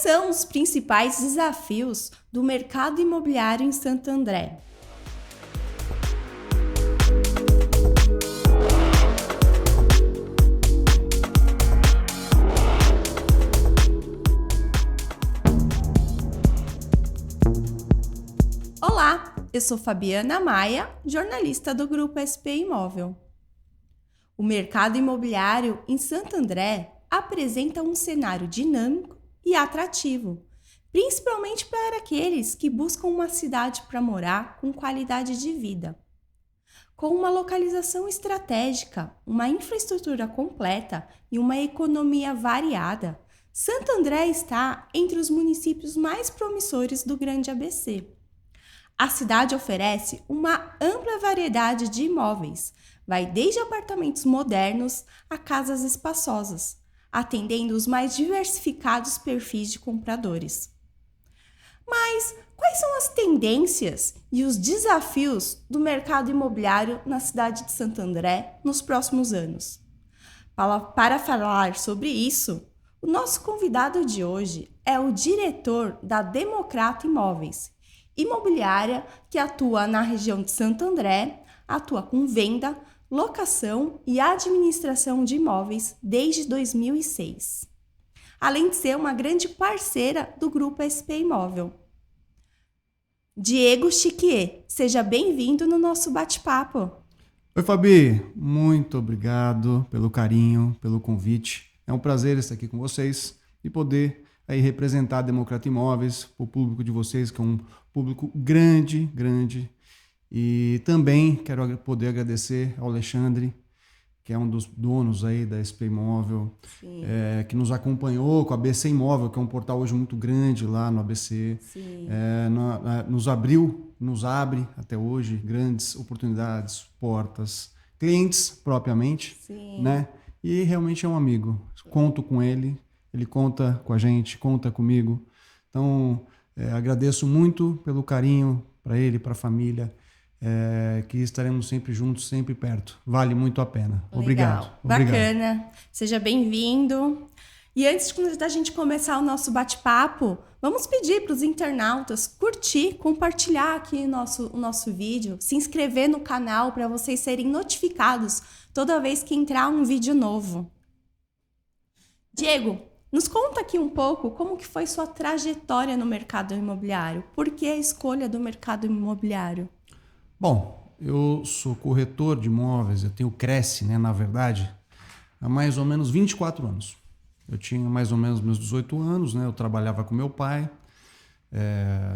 são os principais desafios do mercado imobiliário em Santo André? Olá, eu sou Fabiana Maia, jornalista do Grupo SP Imóvel. O mercado imobiliário em Santo André apresenta um cenário dinâmico e atrativo, principalmente para aqueles que buscam uma cidade para morar com qualidade de vida. Com uma localização estratégica, uma infraestrutura completa e uma economia variada, Santo André está entre os municípios mais promissores do Grande ABC. A cidade oferece uma ampla variedade de imóveis, vai desde apartamentos modernos a casas espaçosas, atendendo os mais diversificados perfis de compradores. Mas quais são as tendências e os desafios do mercado imobiliário na cidade de Santo André nos próximos anos? Para falar sobre isso, o nosso convidado de hoje é o diretor da Democrata Imóveis, imobiliária que atua na região de Santo André, atua com venda, locação e administração de imóveis desde 2006. Além de ser uma grande parceira do Grupo SP Imóvel. Diego Chiquier, seja bem-vindo no nosso bate-papo. Oi, Fabi, muito obrigado pelo carinho, pelo convite. É um prazer estar aqui com vocês e poder aí representar a Democrata Imóveis, o público de vocês, que é um público grande. E também quero poder agradecer ao Alexandre, que é um dos donos aí da SP Imóvel, que nos acompanhou com a ABC Imóvel, que é um portal hoje muito grande lá no ABC. Nos abre até hoje grandes oportunidades, portas, clientes propriamente, né? E realmente é um amigo. Conto com ele. Ele conta com a gente, conta comigo. Então, agradeço muito pelo carinho para ele, para a família, que estaremos sempre juntos, sempre perto. Vale muito a pena. Legal. Obrigado. Bacana. Seja bem-vindo. E antes da gente começar o nosso bate-papo, vamos pedir para os internautas curtir, compartilhar aqui o nosso vídeo, se inscrever no canal para vocês serem notificados toda vez que entrar um vídeo novo. Diego, nos conta aqui um pouco como que foi sua trajetória no mercado imobiliário. Por que a escolha do mercado imobiliário? Bom, eu sou corretor de imóveis, eu tenho Cresce, né, na verdade, há mais ou menos 24 anos. Eu tinha mais ou menos meus 18 anos, né, eu trabalhava com meu pai,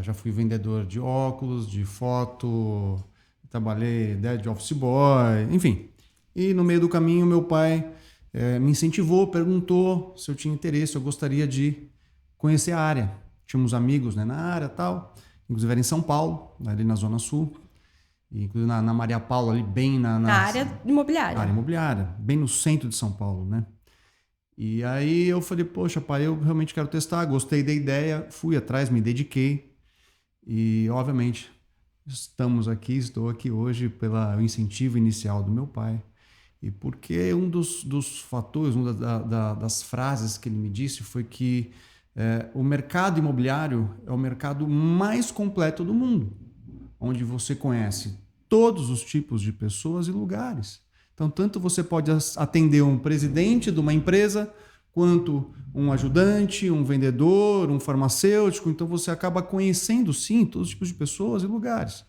já fui vendedor de óculos, de foto, trabalhei de office boy, enfim. E no meio do caminho meu pai me incentivou, perguntou se eu tinha interesse, eu gostaria de conhecer a área. Tínhamos amigos, né, na área e tal, inclusive era em São Paulo, ali na Zona Sul, e inclusive na Maria Paula, ali bem na área imobiliária. Área imobiliária, bem no centro de São Paulo, né? E aí eu falei, poxa, pai, eu realmente quero testar, gostei da ideia, fui atrás, me dediquei e, obviamente, estou aqui hoje pelo incentivo inicial do meu pai. E porque um dos fatores, uma das frases que ele me disse foi que o mercado imobiliário é o mercado mais completo do mundo, onde você conhece todos os tipos de pessoas e lugares. Então, tanto você pode atender um presidente de uma empresa, quanto um ajudante, um vendedor, um farmacêutico. Então, você acaba conhecendo, sim, todos os tipos de pessoas e lugares.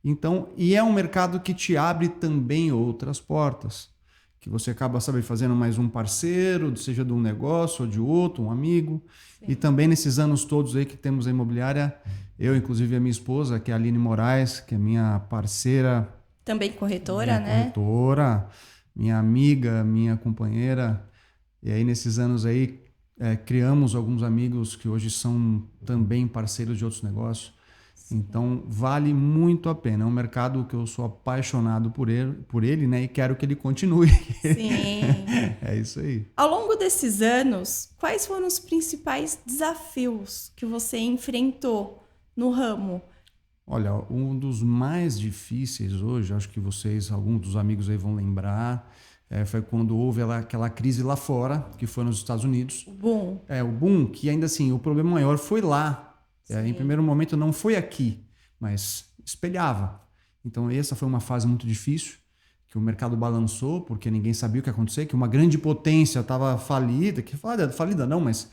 Então, e é um mercado que te abre também outras portas, que você acaba, sabe, fazendo mais um parceiro, seja de um negócio ou de outro, um amigo. Sim. E também nesses anos todos aí que temos a imobiliária, eu, inclusive a minha esposa, que é a Aline Moraes, que é minha parceira. Também corretora, né? Corretora, minha amiga, minha companheira. E aí nesses anos aí criamos alguns amigos que hoje são também parceiros de outros negócios. Então, vale muito a pena. É um mercado que eu sou apaixonado por ele, né? E quero que ele continue. Sim. É isso aí. Ao longo desses anos, quais foram os principais desafios que você enfrentou no ramo? Olha, um dos mais difíceis hoje, acho que vocês, alguns dos amigos aí vão lembrar, Foi quando houve aquela crise lá fora, que foi nos Estados Unidos. O boom. O boom, que ainda assim, o problema maior foi lá. Em primeiro momento não foi aqui, mas espelhava. Então essa foi uma fase muito difícil, que o mercado balançou, porque ninguém sabia o que ia acontecer, que uma grande potência estava falida, falida não, mas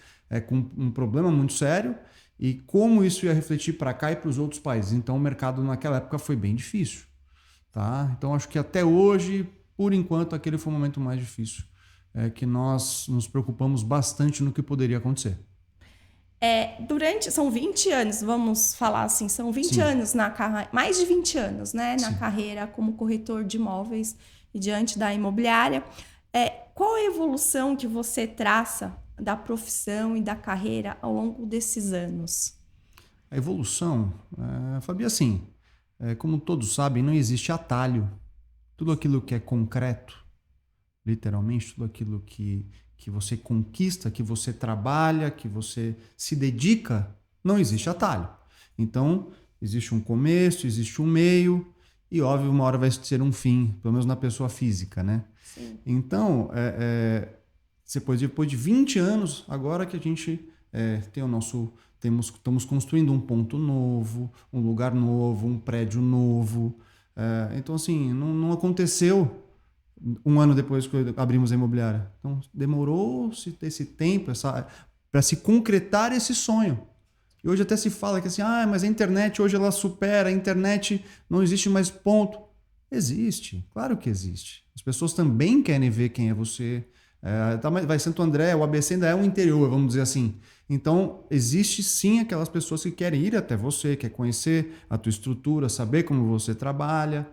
com um problema muito sério, e como isso ia refletir para cá e para os outros países. Então o mercado naquela época foi bem difícil. Tá? Então acho que até hoje, por enquanto, aquele foi o momento mais difícil, que nós nos preocupamos bastante no que poderia acontecer. São 20 anos, vamos falar assim, são 20 Sim. anos na carreira, mais de 20 anos, né, na Sim. carreira como corretor de imóveis e diante da imobiliária. Qual a evolução que você traça da profissão e da carreira ao longo desses anos? A evolução, Fabi, assim, como todos sabem, não existe atalho. Tudo aquilo que é concreto, literalmente, tudo aquilo que você conquista, que você trabalha, que você se dedica, não existe atalho. Então, existe um começo, existe um meio e, óbvio, uma hora vai ser um fim, pelo menos na pessoa física, né? Sim. Então, depois de 20 anos, agora que a gente tem estamos construindo um ponto novo, um lugar novo, um prédio novo. Então, assim, não aconteceu um ano depois que abrimos a imobiliária. Então, demorou-se esse tempo para se concretar esse sonho. E hoje até se fala que assim, mas a internet hoje ela supera, a internet não existe mais ponto. Existe, claro que existe. As pessoas também querem ver quem é você. Vai Santo André, o ABC ainda é um interior, vamos dizer assim. Então, existe sim aquelas pessoas que querem ir até você, quer conhecer a tua estrutura, saber como você trabalha.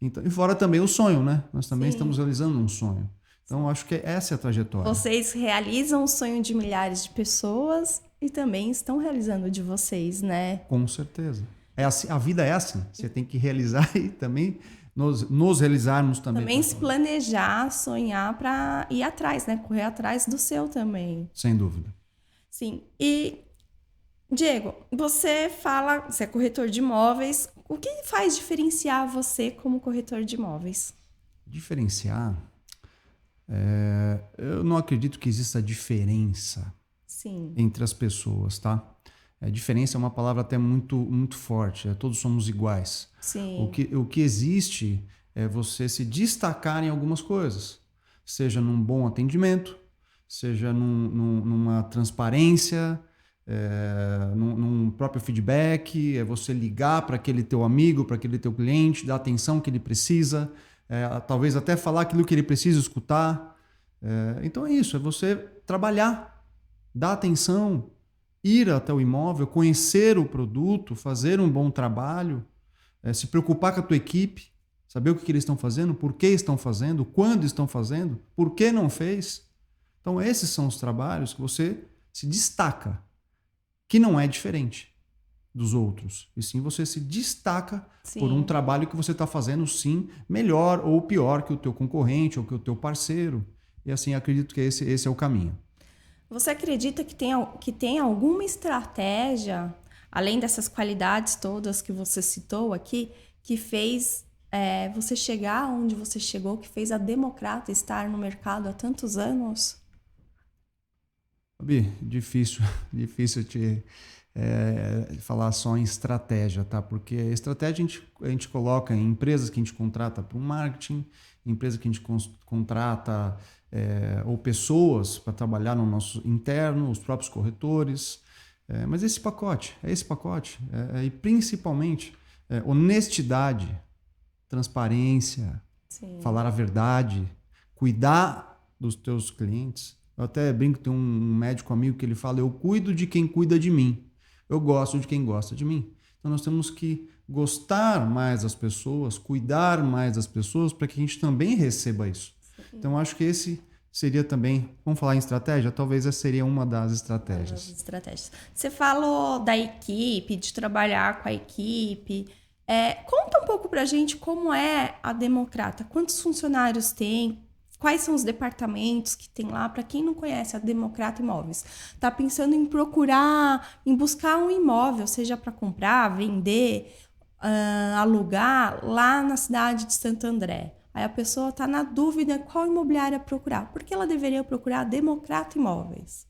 Então, e fora também o sonho, né? Nós também estamos realizando um sonho. Então, acho que essa é a trajetória. Vocês realizam o sonho de milhares de pessoas e também estão realizando o de vocês, né? Com certeza. A vida é assim. Você tem que realizar e também nos realizarmos também. Também se planejar, sonhar para ir atrás, né? Correr atrás do seu também. Sem dúvida. Sim. E, Diego, você é corretor de imóveis. O que faz diferenciar você como corretor de imóveis? Diferenciar? Eu não acredito que exista diferença entre as pessoas, tá? Diferença é uma palavra até muito, muito forte. Todos somos iguais. Sim. O que existe é você se destacar em algumas coisas. Seja num bom atendimento, seja numa transparência, num próprio feedback, é você ligar para aquele teu amigo, para aquele teu cliente, dar a atenção que ele precisa, talvez até falar aquilo que ele precisa escutar. Então é isso, é você trabalhar, dar atenção, ir até o imóvel, conhecer o produto, fazer um bom trabalho, se preocupar com a tua equipe, saber o que eles estão fazendo, por que estão fazendo, quando estão fazendo, por que não fez. Então esses são os trabalhos que você se destaca, que não é diferente dos outros. E sim você se destaca por um trabalho que você está fazendo, sim, melhor ou pior que o teu concorrente ou que o teu parceiro. E assim, acredito que esse é o caminho. Você acredita que tem alguma estratégia, além dessas qualidades todas que você citou aqui, que fez você chegar onde você chegou, que fez a Democrata estar no mercado há tantos anos? Fabi, difícil te falar só em estratégia, tá? Porque a estratégia a gente coloca em empresas que a gente contrata para um marketing, empresa que a gente contrata ou pessoas para trabalhar no nosso interno, os próprios corretores. Mas esse pacote, e principalmente honestidade, transparência, falar a verdade, cuidar dos teus clientes. Eu até brinco, tem um médico amigo que ele fala, eu cuido de quem cuida de mim, eu gosto de quem gosta de mim. Então nós temos que gostar mais das pessoas, cuidar mais das pessoas para que a gente também receba isso. Então acho que esse seria também, vamos falar em estratégia? Talvez essa seria uma das estratégias. Você falou da equipe, de trabalhar com a equipe. Conta um pouco pra gente como é a Democrata. Quantos funcionários tem? Quais são os departamentos que tem lá? Para quem não conhece a Democrata Imóveis, está pensando em em buscar um imóvel, seja para comprar, vender, alugar, lá na cidade de Santo André. Aí a pessoa está na dúvida qual imobiliária procurar. Por que ela deveria procurar a Democrata Imóveis?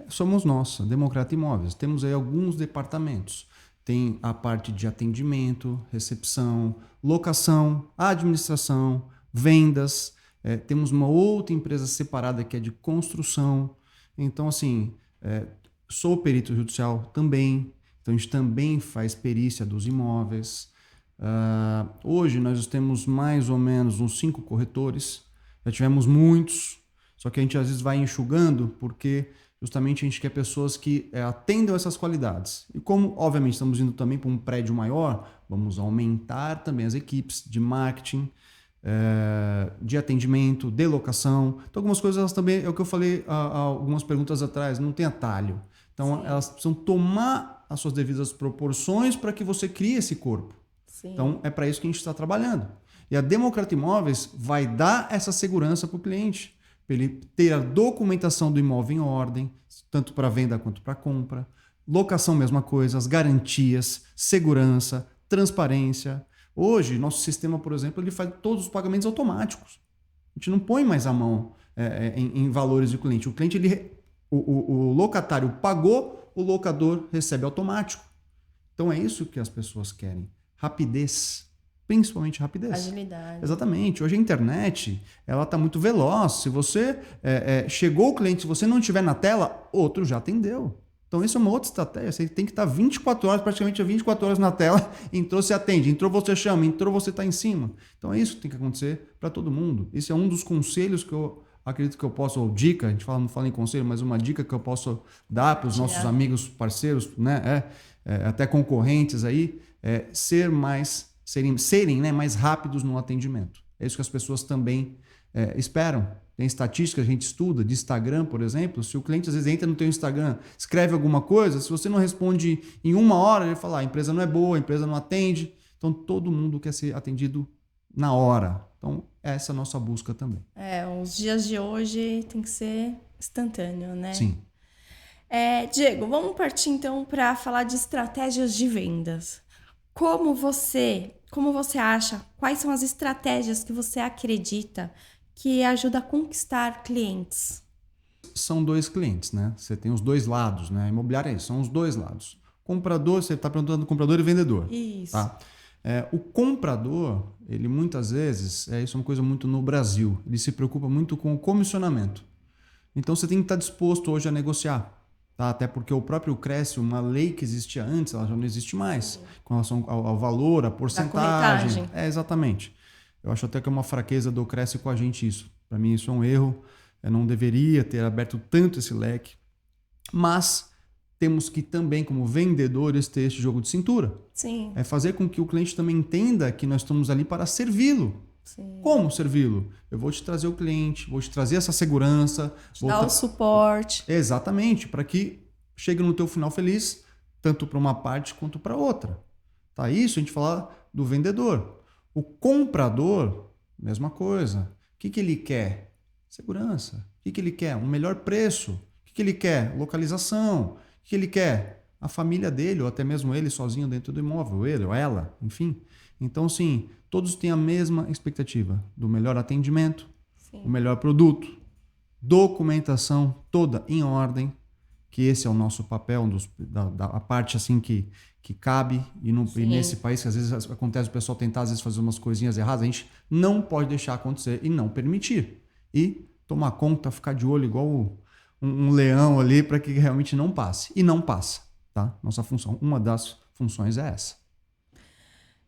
Somos nós, a Democrata Imóveis. Temos aí alguns departamentos. Tem a parte de atendimento, recepção, locação, administração, vendas. Temos uma outra empresa separada que é de construção. Então, assim, sou perito judicial também. Então, a gente também faz perícia dos imóveis. Hoje, nós temos mais ou menos uns 5 corretores. Já tivemos muitos, só que a gente às vezes vai enxugando porque justamente a gente quer pessoas que atendam essas qualidades. E como, obviamente, estamos indo também para um prédio maior, vamos aumentar também as equipes de marketing, de atendimento, de locação. Então, algumas coisas elas também, é o que eu falei há algumas perguntas atrás, não tem atalho. Então, elas precisam tomar as suas devidas proporções para que você crie esse corpo. Sim. Então, é para isso que a gente está trabalhando. E a Democrata Imóveis vai dar essa segurança para o cliente, para ele ter a documentação do imóvel em ordem, tanto para venda quanto para compra. Locação, mesma coisa, as garantias, segurança, transparência. Hoje, nosso sistema, por exemplo, ele faz todos os pagamentos automáticos. A gente não põe mais a mão em valores do cliente. O cliente, o locatário pagou, o locador recebe automático. Então é isso que as pessoas querem. Rapidez. Principalmente rapidez. Agilidade. Exatamente. Hoje a internet ela está muito veloz. Se você chegou o cliente, se você não estiver na tela, outro já atendeu. Então isso é uma outra estratégia. Você tem que estar 24 horas, praticamente 24 horas na tela. Entrou, você atende. Entrou, você chama. Entrou, você está em cima. Então é isso que tem que acontecer para todo mundo. Esse é um dos conselhos que eu acredito que eu posso, ou dica, a gente não fala em conselho, mas uma dica que eu posso dar para os nossos amigos, parceiros, né? Até concorrentes aí, serem mais rápidos no atendimento. É isso que as pessoas também esperam. Tem estatística, a gente estuda, de Instagram, por exemplo. Se o cliente às vezes entra no teu Instagram, escreve alguma coisa, se você não responde em 1 hora, ele fala, a empresa não é boa, a empresa não atende. Então, todo mundo quer ser atendido na hora. Então, essa é a nossa busca também. Os dias de hoje tem que ser instantâneo, né? Sim. Diego, vamos partir então para falar de estratégias de vendas. Como você acha, quais são as estratégias que você acredita que ajuda a conquistar clientes? São 2 clientes, né? Você tem os 2 lados, né? Imobiliária são os 2 lados. Comprador, você está perguntando comprador e vendedor. Isso. Tá? O comprador, ele muitas vezes, isso é uma coisa muito no Brasil, ele se preocupa muito com o comissionamento. Então você tem que estar disposto hoje a negociar. Tá? Até porque o próprio Cresce, uma lei que existia antes, ela já não existe mais. Com relação ao valor, a porcentagem. Exatamente. Eu acho até que é uma fraqueza do Cresce com a gente isso. Para mim isso é um erro. Eu não deveria ter aberto tanto esse leque. Mas temos que também, como vendedores, ter esse jogo de cintura. Sim. É fazer com que o cliente também entenda que nós estamos ali para servi-lo. Sim. Como servi-lo? Eu vou te trazer o cliente, vou te trazer essa segurança. Dar o suporte. Exatamente, para que chegue no teu final feliz, tanto para uma parte quanto para outra. Tá? Isso a gente fala do vendedor. O comprador, mesma coisa. O que ele quer? Segurança. O que ele quer? Um melhor preço. O que ele quer? Localização. O que ele quer? A família dele, ou até mesmo ele sozinho dentro do imóvel, ele ou ela, enfim. Então, sim, todos têm a mesma expectativa do melhor atendimento, o melhor produto, documentação toda em ordem, que esse é o nosso papel, da parte assim que cabe, e nesse país que às vezes acontece o pessoal tentar às vezes fazer umas coisinhas erradas, a gente não pode deixar acontecer e não permitir. E tomar conta, ficar de olho igual um leão ali para que realmente não passe. E não passa, tá? Nossa função, uma das funções é essa.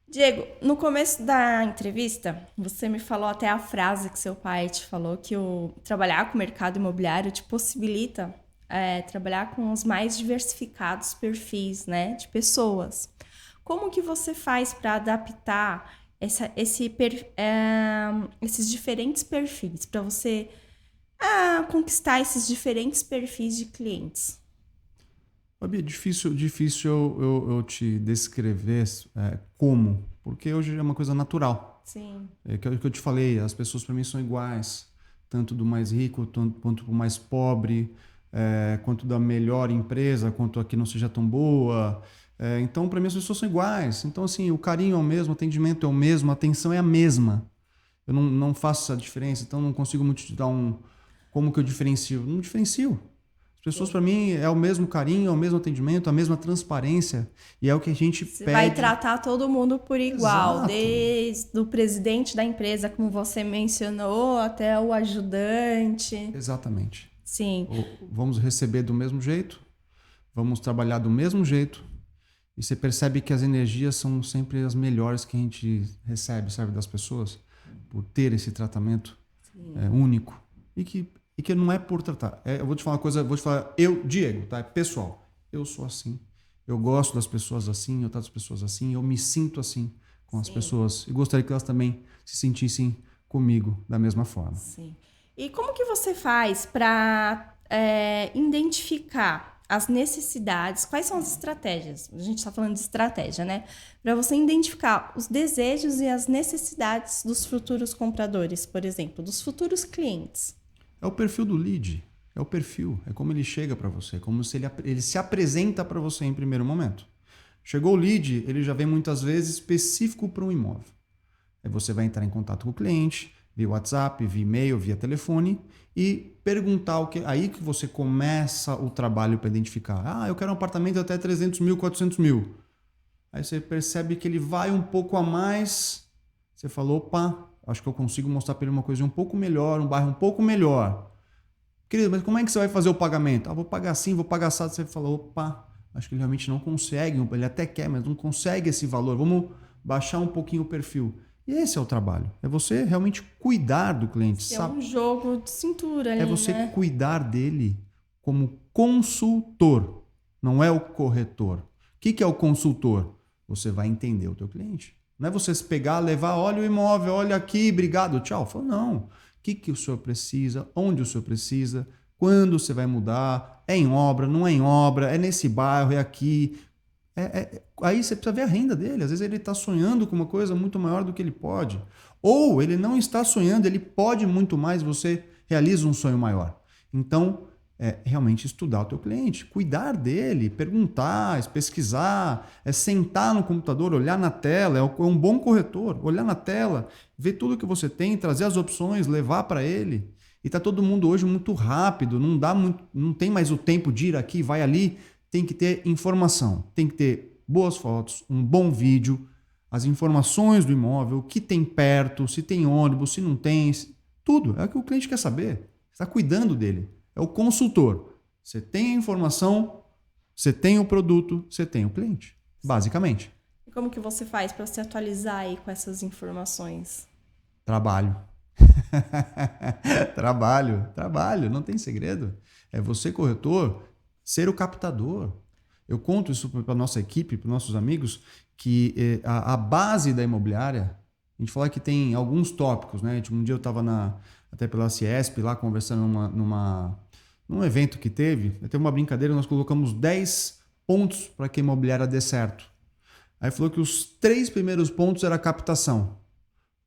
Diego, no começo da entrevista, você me falou até a frase que seu pai te falou, que trabalhar com o mercado imobiliário te possibilita trabalhar com os mais diversificados perfis, né, de pessoas. Como que você faz para adaptar esses diferentes perfis, para você conquistar esses diferentes perfis de clientes? Fabi, é difícil eu te descrever como, porque hoje é uma coisa natural. Sim. É que eu te falei, as pessoas para mim são iguais, tanto do mais rico quanto do mais pobre, quanto da melhor empresa, quanto a que não seja tão boa. Então, para mim, as pessoas são iguais. Então, assim, o carinho é o mesmo, o atendimento é o mesmo, a atenção é a mesma. Eu não faço essa diferença, então não consigo muito te dar como que eu diferencio. Não diferencio. As pessoas, para mim, é o mesmo carinho, é o mesmo atendimento, a mesma transparência. E é o que a gente Você pede. vai tratar todo mundo por igual, Exato. desde o presidente da empresa, como você mencionou, até o ajudante. Exatamente. Sim. Vamos receber do mesmo jeito, vamos trabalhar do mesmo jeito. E você percebe que as energias são sempre as melhores que a gente recebe, sabe, das pessoas, por ter esse tratamento único. E que não é por tratar. Eu vou te falar uma coisa, Diego, tá? É pessoal. Eu sou assim. Eu gosto das pessoas assim, eu trato as pessoas assim, eu me sinto assim com as pessoas. E gostaria que elas também se sentissem comigo da mesma forma. Sim. E como que você faz para identificar as necessidades? Quais são as estratégias? A gente está falando de estratégia, né? Para você identificar os desejos e as necessidades dos futuros compradores, por exemplo, dos futuros clientes. É o perfil do lead, é o perfil, é como ele chega para você, como se ele se apresenta para você em primeiro momento. Chegou o lead, ele já vem muitas vezes específico para um imóvel. Aí você vai entrar em contato com o cliente, via WhatsApp, via e-mail, via telefone e perguntar o que. Aí que você começa o trabalho para identificar. Eu quero um apartamento até 300 mil, 400 mil. Aí você percebe que ele vai um pouco a mais. Você falou, opa, acho que eu consigo mostrar para ele uma coisa um pouco melhor, um bairro um pouco melhor. Querido, mas como é que você vai fazer o pagamento? Vou pagar assim, vou pagar assado. Você falou, opa, acho que ele realmente não consegue, ele até quer, mas não consegue esse valor. Vamos baixar um pouquinho o perfil. E esse é o trabalho. É você realmente cuidar do cliente. É um jogo de cintura ali, é você cuidar dele como consultor, não é o corretor. O que é o consultor? Você vai entender o teu cliente. Não é você se pegar, levar, olha o imóvel, olha aqui, obrigado, tchau. Fala, não. O que o senhor precisa? Onde o senhor precisa? Quando você vai mudar? É em obra? Não é em obra? É nesse bairro? É aqui? Aí você precisa ver a renda dele. Às vezes ele está sonhando com uma coisa muito maior do que ele pode. Ou ele não está sonhando, ele pode muito mais, você realiza um sonho maior. Então, realmente estudar o teu cliente, cuidar dele, perguntar, pesquisar, sentar no computador, olhar na tela, é um bom corretor, olhar na tela, ver tudo que você tem, trazer as opções, levar para ele. E está todo mundo hoje muito rápido, não tem mais o tempo de ir aqui, vai ali. Tem que ter informação, tem que ter boas fotos, um bom vídeo, as informações do imóvel, o que tem perto, se tem ônibus, se não tem, tudo. É o que o cliente quer saber. Você está cuidando dele. É o consultor. Você tem a informação, você tem o produto, você tem o cliente, basicamente. E como que você faz para se atualizar aí com essas informações? Trabalho. Trabalho, não tem segredo. É você, corretor, ser o captador. Eu conto isso para a nossa equipe, para os nossos amigos, que a base da imobiliária, a gente fala que tem alguns tópicos, né? Um dia eu estava até pela Ciesp lá conversando num evento que teve uma brincadeira, nós colocamos 10 pontos para que a imobiliária dê certo. Aí falou que os 3 primeiros pontos era captação.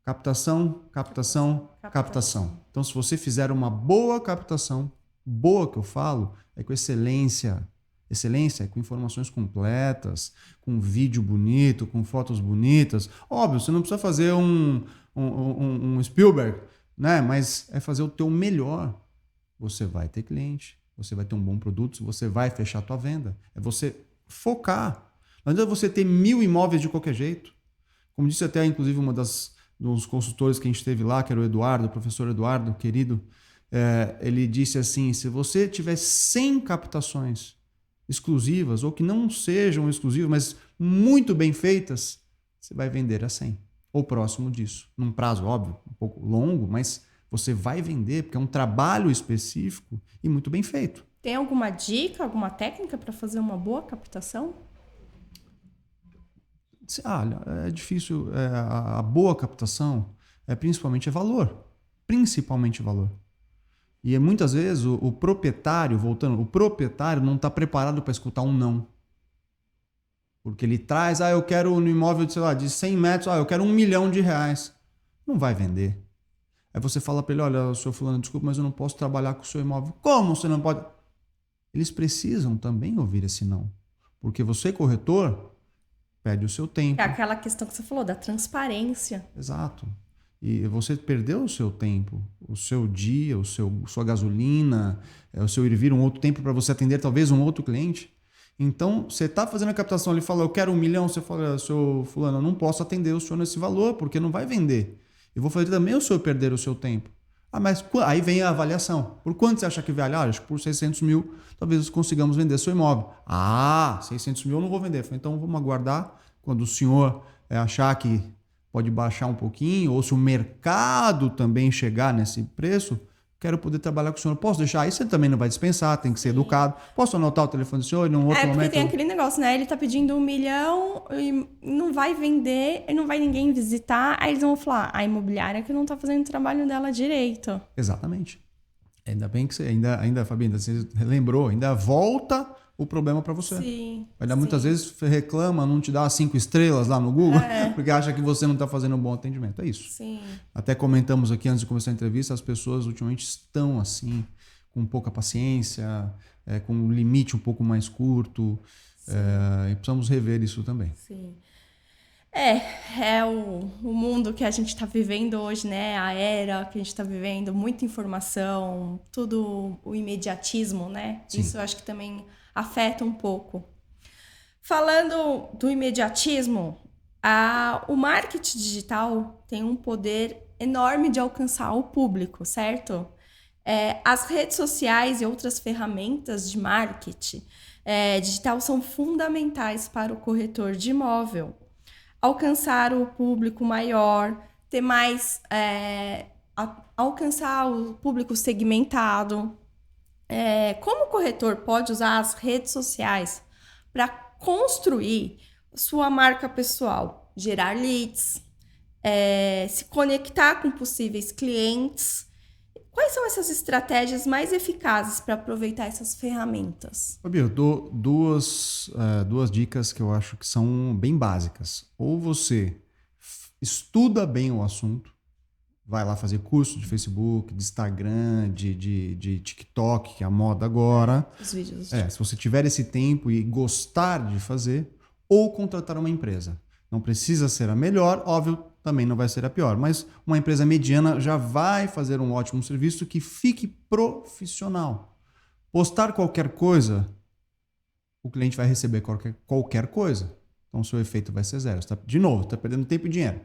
Captação. Então, se você fizer uma boa captação, boa que eu falo, é com excelência. Excelência é com informações completas, com vídeo bonito, com fotos bonitas. Óbvio, você não precisa fazer um Spielberg, né? Mas é fazer o teu melhor. Você vai ter cliente, você vai ter um bom produto, você vai fechar a tua venda. É você focar. Não adianta você ter 1000 imóveis de qualquer jeito. Como disse até, inclusive, dos consultores que a gente teve lá, que era o professor Eduardo, querido, ele disse assim, se você tiver 100 captações exclusivas, ou que não sejam exclusivas, mas muito bem feitas, você vai vender a 100, ou próximo disso. Num prazo, óbvio, um pouco longo, mas você vai vender, porque é um trabalho específico e muito bem feito. Tem alguma dica, alguma técnica para fazer uma boa captação? Olha, é difícil. A boa captação principalmente valor. Principalmente valor. E muitas vezes o proprietário, o proprietário não está preparado para escutar um não. Porque ele traz, eu quero no imóvel de 100 metros, eu quero R$1 milhão. Não vai vender. Aí você fala para ele, olha, senhor fulano, desculpa, mas eu não posso trabalhar com o seu imóvel. Como você não pode? Eles precisam também ouvir esse não. Porque você, corretor, perde o seu tempo. É aquela questão que você falou, da transparência. Exato. E você perdeu o seu tempo, o seu dia, sua gasolina, o seu ir e vir, um outro tempo para você atender talvez um outro cliente. Então, você está fazendo a captação, ele fala, eu quero 1 milhão, você fala, seu fulano, eu não posso atender o senhor nesse valor, porque não vai vender. Eu vou fazer também o senhor perder o seu tempo. Mas aí vem a avaliação. Por quanto você acha que vale? Acho que por 600 mil, talvez consigamos vender seu imóvel. 600 mil eu não vou vender. Falei, então vamos aguardar quando o senhor achar que pode baixar um pouquinho, ou se o mercado também chegar nesse preço, quero poder trabalhar com o senhor. Posso deixar? Aí você também não vai dispensar, tem que ser educado. Posso anotar o telefone do senhor? Num outro porque momento... tem aquele negócio, né? Ele tá pedindo 1 milhão e não vai vender, e não vai ninguém visitar. Aí eles vão falar, a imobiliária que não tá fazendo o trabalho dela direito. Exatamente. Ainda bem que você, Fabi, você lembrou, ainda volta o problema para você. Sim. Ainda muitas vezes reclama, não te dá 5 estrelas lá no Google, porque acha que você não está fazendo um bom atendimento. É isso. Sim. Até comentamos aqui antes de começar a entrevista, as pessoas ultimamente estão assim, com pouca paciência, com um limite um pouco mais curto, e precisamos rever isso também. Sim. É o mundo que a gente está vivendo hoje, né? A era que a gente está vivendo, muita informação, tudo o imediatismo, né? Sim. Isso eu acho que também afeta um pouco. Falando do imediatismo, o marketing digital tem um poder enorme de alcançar o público, certo? As redes sociais e outras ferramentas de marketing digital são fundamentais para o corretor de imóvel alcançar o público maior, ter mais... alcançar o público segmentado. Como o corretor pode usar as redes sociais para construir sua marca pessoal, gerar leads, se conectar com possíveis clientes? Quais são essas estratégias mais eficazes para aproveitar essas ferramentas? Fabi, eu dou duas dicas que eu acho que são bem básicas. Ou você estuda bem o assunto, vai lá fazer curso de Facebook, de Instagram, de TikTok, que é a moda agora. Os vídeos. Se você tiver esse tempo e gostar de fazer, ou contratar uma empresa. Não precisa ser a melhor, óbvio, também não vai ser a pior, mas uma empresa mediana já vai fazer um ótimo serviço que fique profissional. Postar qualquer coisa, o cliente vai receber qualquer coisa. Então, o seu efeito vai ser zero. De novo, está perdendo tempo e dinheiro.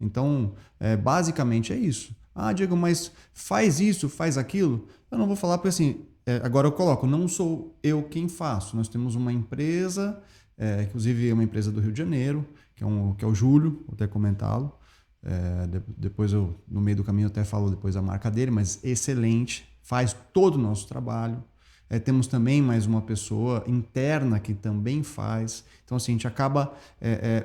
Então, basicamente é isso. Diego, mas faz isso, faz aquilo? Eu não vou falar porque assim, agora eu coloco, não sou eu quem faço. Nós temos uma empresa, inclusive é uma empresa do Rio de Janeiro, que é o Júlio, vou até comentá-lo. Depois no meio do caminho, eu até falo depois a marca dele, mas excelente, faz todo o nosso trabalho. Temos também mais uma pessoa interna que também faz. Então, assim, a gente acaba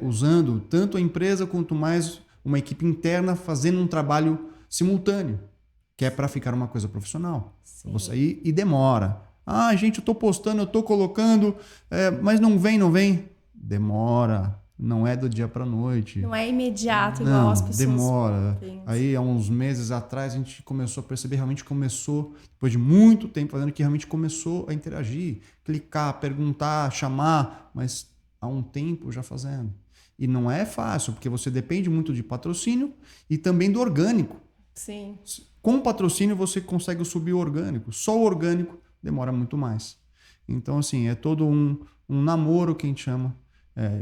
usando tanto a empresa quanto mais uma equipe interna fazendo um trabalho simultâneo, que é para ficar uma coisa profissional. E demora. Gente, eu estou postando, eu estou colocando, mas não vem. Demora. Não é do dia para a noite. Não é imediato, igual as pessoas demora. Pensam. Aí, há uns meses atrás, a gente começou a perceber, depois de muito tempo fazendo, que realmente começou a interagir, clicar, perguntar, chamar, mas há um tempo já fazendo. E não é fácil, porque você depende muito de patrocínio e também do orgânico. Sim. Com patrocínio, você consegue subir o orgânico. Só o orgânico demora muito mais. Então, assim, é todo um namoro que a gente chama.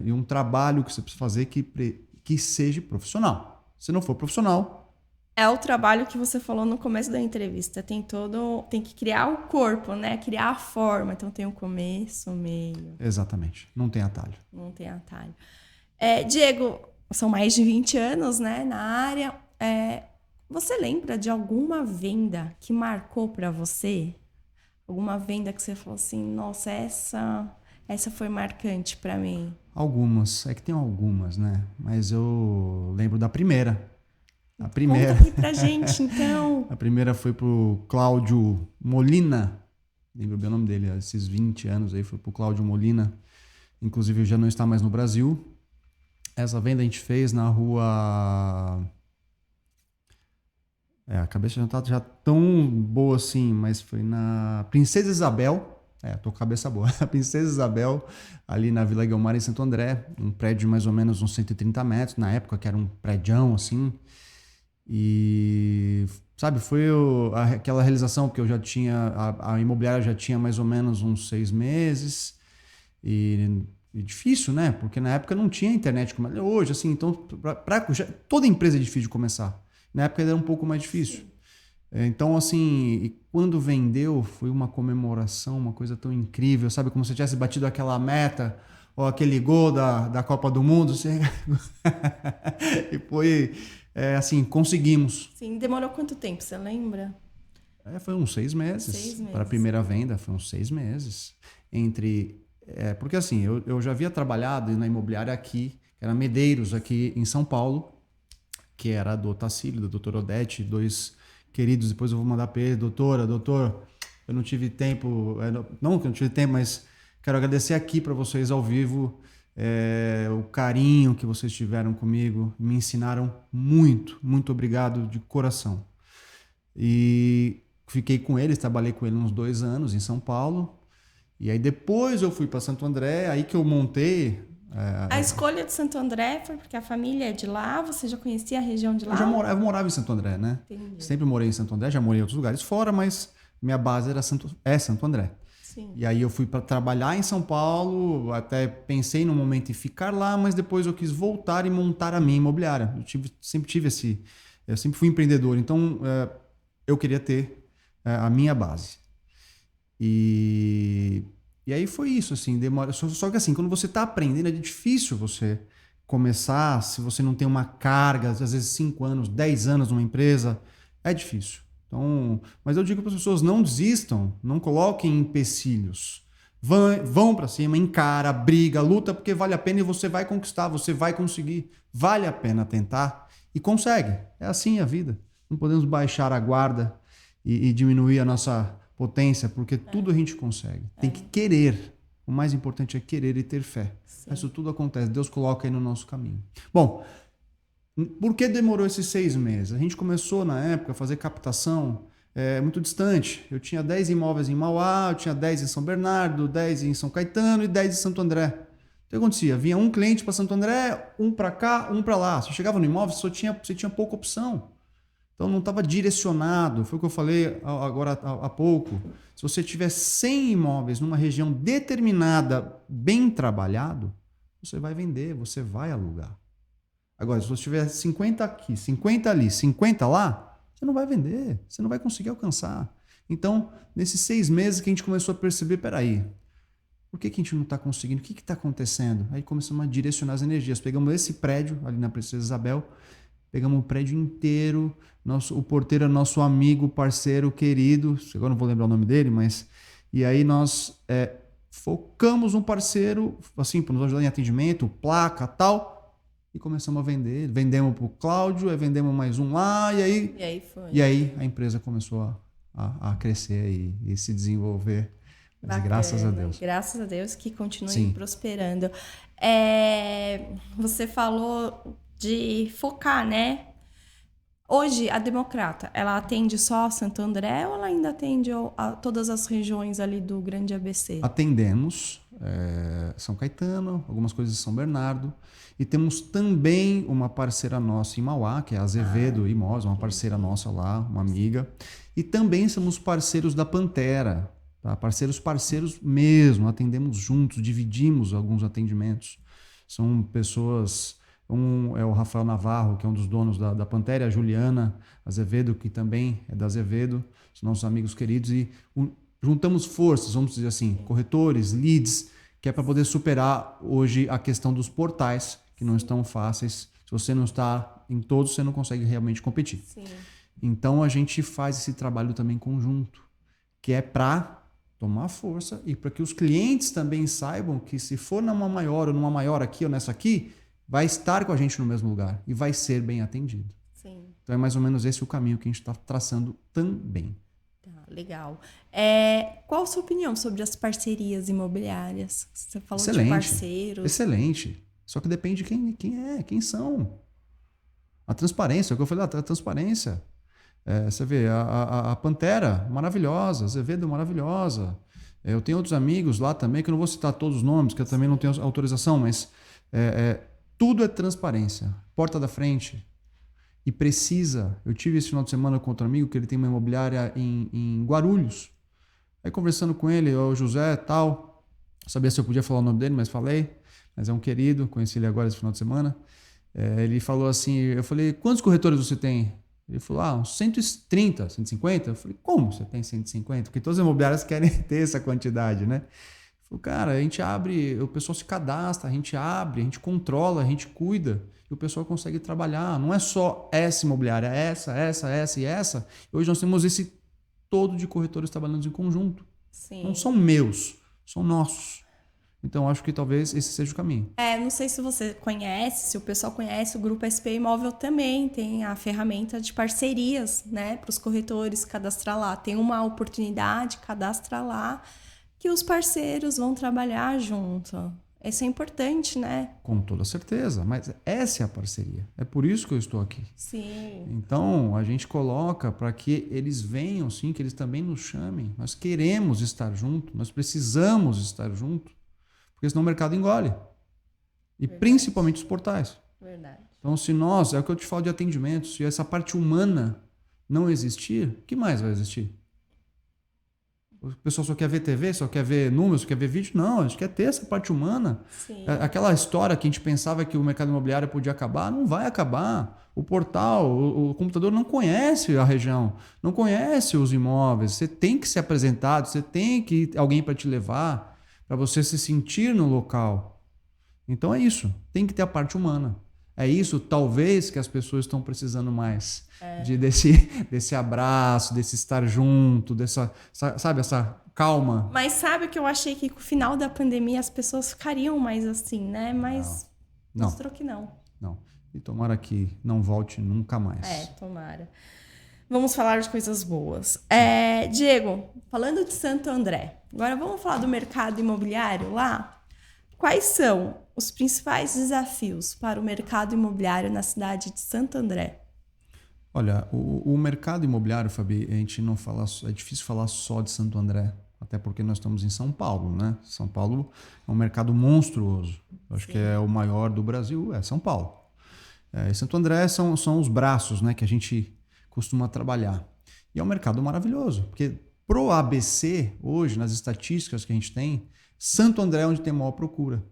E um trabalho que você precisa fazer que seja profissional. Se não for profissional... É o trabalho que você falou no começo da entrevista. Tem que criar o corpo, né? Criar a forma. Então tem o começo, o meio. Exatamente. Não tem atalho. Não tem atalho. Diego, são mais de 20 anos, né, na área. Você lembra de alguma venda que marcou para você? Alguma venda que você falou assim, nossa, essa foi marcante para mim? Algumas. É que tem algumas, né? Mas eu lembro da primeira. A primeira. Conta aqui pra gente, então. A primeira foi pro Cláudio Molina. Lembro bem o nome dele. Esses 20 anos aí foi pro Cláudio Molina. Inclusive, já não está mais no Brasil. Essa venda a gente fez na rua... a cabeça não tá já tão boa assim, mas foi na Princesa Isabel. Tô com a cabeça boa. A Princesa Isabel, ali na Vila Guilmar, em Santo André. Um prédio de mais ou menos uns 130 metros, na época, que era um prédião, assim. E, sabe, foi aquela realização que eu já tinha, a imobiliária já tinha mais ou menos uns 6 meses. E difícil, né? Porque na época não tinha internet como é hoje, assim, então toda empresa é difícil de começar. Na época era um pouco mais difícil. Então, assim, e quando vendeu, foi uma comemoração, uma coisa tão incrível, sabe? Como se tivesse batido aquela meta, ou aquele gol da Copa do Mundo. E foi, assim, conseguimos. Sim, demorou quanto tempo, você lembra? Foi uns 6 meses. 6 meses. Para a primeira venda, foi uns 6 meses. Porque assim, eu já havia trabalhado na imobiliária aqui, que era Medeiros, aqui em São Paulo, que era do Otacílio, do Dr. Odete, dois queridos. Depois eu vou mandar para ele: doutor, eu não tive tempo, não que eu não tive tempo, mas quero agradecer aqui para vocês ao vivo o carinho que vocês tiveram comigo, me ensinaram muito, muito obrigado de coração. E fiquei com eles, trabalhei com ele uns 2 anos em São Paulo. E aí depois eu fui para Santo André, aí que eu montei... A escolha de Santo André foi porque a família é de lá, você já conhecia a região de lá? Eu morava em Santo André, né? Entendi. Sempre morei em Santo André, já morei em outros lugares fora, mas minha base era Santo André. Sim. E aí eu fui para trabalhar em São Paulo, até pensei no momento em ficar lá, mas depois eu quis voltar e montar a minha imobiliária. Eu sempre fui empreendedor, então eu queria ter a minha base. E aí foi isso, assim, demora. Só que assim, quando você está aprendendo, é difícil você começar, se você não tem uma carga, às vezes 5 anos, 10 anos numa empresa, é difícil. Então, mas eu digo para as pessoas: não desistam, não coloquem empecilhos. Vão para cima, encara, briga, luta, porque vale a pena e você vai conquistar, você vai conseguir. Vale a pena tentar e consegue. É assim a vida. Não podemos baixar a guarda e diminuir a nossa potência, porque tudo a gente consegue. Tem que querer. O mais importante é querer e ter fé. Sim. Isso tudo acontece. Deus coloca aí no nosso caminho. Bom, por que demorou esses 6 meses? A gente começou, na época, a fazer captação muito distante. Eu tinha 10 imóveis em Mauá, eu tinha 10 em São Bernardo, 10 em São Caetano e 10 em Santo André. O que acontecia? Vinha um cliente para Santo André, um para cá, um para lá. Você chegava no imóvel, você tinha pouca opção. Então não estava direcionado. Foi o que eu falei agora há pouco. Se você tiver 100 imóveis numa região determinada, bem trabalhado, você vai vender, você vai alugar. Agora, se você tiver 50 aqui, 50 ali, 50 lá, você não vai vender, você não vai conseguir alcançar. Então, nesses 6 meses que a gente começou a perceber, peraí, por que a gente não está conseguindo? O que está acontecendo? Aí começamos a direcionar as energias. Pegamos esse prédio ali na Princesa Isabel, pegamos o prédio inteiro. O porteiro é nosso amigo, parceiro, querido. Agora não vou lembrar o nome dele, mas... E aí nós focamos um parceiro, assim, para nos ajudar em atendimento, placa, tal. E começamos a vender. Vendemos para o Cláudio, aí vendemos mais um lá, e aí... E aí a empresa começou a crescer e se desenvolver. Mas graças a Deus. Graças a Deus que continue Sim. prosperando. Você falou de focar, né? Hoje, a Democrata, ela atende só Santo André ou ela ainda atende a todas as regiões ali do Grande ABC? Atendemos São Caetano, algumas coisas de São Bernardo. E temos também uma parceira nossa em Mauá, que é a Azevedo Imóveis, uma parceira nossa lá, uma amiga. E também somos parceiros da Pantera, tá? Parceiros mesmo, atendemos juntos, dividimos alguns atendimentos. São pessoas... Um é o Rafael Navarro, que é um dos donos da Pantera, e a Juliana Azevedo, que também é da Azevedo, são nossos amigos queridos, e juntamos forças, vamos dizer assim, corretores, leads, que é para poder superar hoje a questão dos portais, que não estão fáceis. Se você não está em todos, você não consegue realmente competir. Sim. Então a gente faz esse trabalho também conjunto, que é para tomar força e para que os clientes também saibam que se for numa maior ou numa maior aqui ou nessa aqui, vai estar com a gente no mesmo lugar e vai ser bem atendido. Sim. Então é mais ou menos esse o caminho que a gente está traçando também. Tá, legal. Qual a sua opinião sobre as parcerias imobiliárias? Você falou de parceiros. Excelente. Só que depende de quem são. A transparência, é o que eu falei, a transparência. Você vê, a Pantera, maravilhosa, a Azevedo, maravilhosa. Eu tenho outros amigos lá também, que eu não vou citar todos os nomes, que eu também não tenho autorização, mas tudo é transparência. Porta da frente. e precisa. Eu tive esse final de semana com outro amigo que ele tem uma imobiliária em Guarulhos. Aí conversando com ele, o José tal, sabia se eu podia falar o nome dele, mas falei. Mas é um querido, conheci ele agora esse final de semana. Ele falou assim, eu falei, quantos corretores você tem? Ele falou, uns 130, 150. Eu falei, como você tem 150? Porque todas as imobiliárias querem ter essa quantidade, né? Ele falou, cara, a gente abre, o pessoal se cadastra, a gente abre, a gente controla, a gente cuida, e o pessoal consegue trabalhar. Não é só essa imobiliária, essa e essa. Hoje nós temos esse todo de corretores trabalhando em conjunto. Sim. Não são meus, são nossos. Então, acho que talvez esse seja o caminho. Não sei se você conhece, se o pessoal conhece, o Grupo SP Imóvel também tem a ferramenta de parcerias, né, para os corretores cadastrar lá. Tem uma oportunidade, cadastra lá, que os parceiros vão trabalhar junto. Isso é importante, né? Com toda certeza, mas essa é a parceria. É por isso que eu estou aqui. Sim. Então, a gente coloca para que eles venham, sim, que eles também nos chamem. Nós queremos estar junto, nós precisamos estar junto, porque senão o mercado engole. E Verdade. Principalmente os portais. Verdade. Então, se nós, é o que eu te falo de atendimento, se essa parte humana não existir, o que mais vai existir? O pessoal só quer ver TV, só quer ver números, só quer ver vídeo? Não, a gente quer ter essa parte humana. Sim. Aquela história que a gente pensava que o mercado imobiliário podia acabar, não vai acabar. O portal, o computador não conhece a região, não conhece os imóveis. Você tem que ser apresentado, você tem que ter alguém para te levar, para você se sentir no local. Então é isso, tem que ter a parte humana. É isso, talvez, que as pessoas estão precisando mais. Desse abraço, desse estar junto, sabe, essa calma. Mas sabe que eu achei que com o final da pandemia as pessoas ficariam mais assim, né? Mas não. Mostrou que não. Não. E tomara que não volte nunca mais. Tomara. Vamos falar de coisas boas. Diego, falando de Santo André, agora vamos falar do mercado imobiliário lá? Quais são os principais desafios para o mercado imobiliário na cidade de Santo André? Olha, o mercado imobiliário, Fabi, a gente não fala, é difícil falar só de Santo André, até porque nós estamos em São Paulo, né? São Paulo é um mercado monstruoso. Eu acho que é o maior do Brasil, é São Paulo. E Santo André são os braços, né, que a gente costuma trabalhar. E é um mercado maravilhoso, porque pro ABC, hoje, nas estatísticas que a gente tem, Santo André é onde tem maior procura.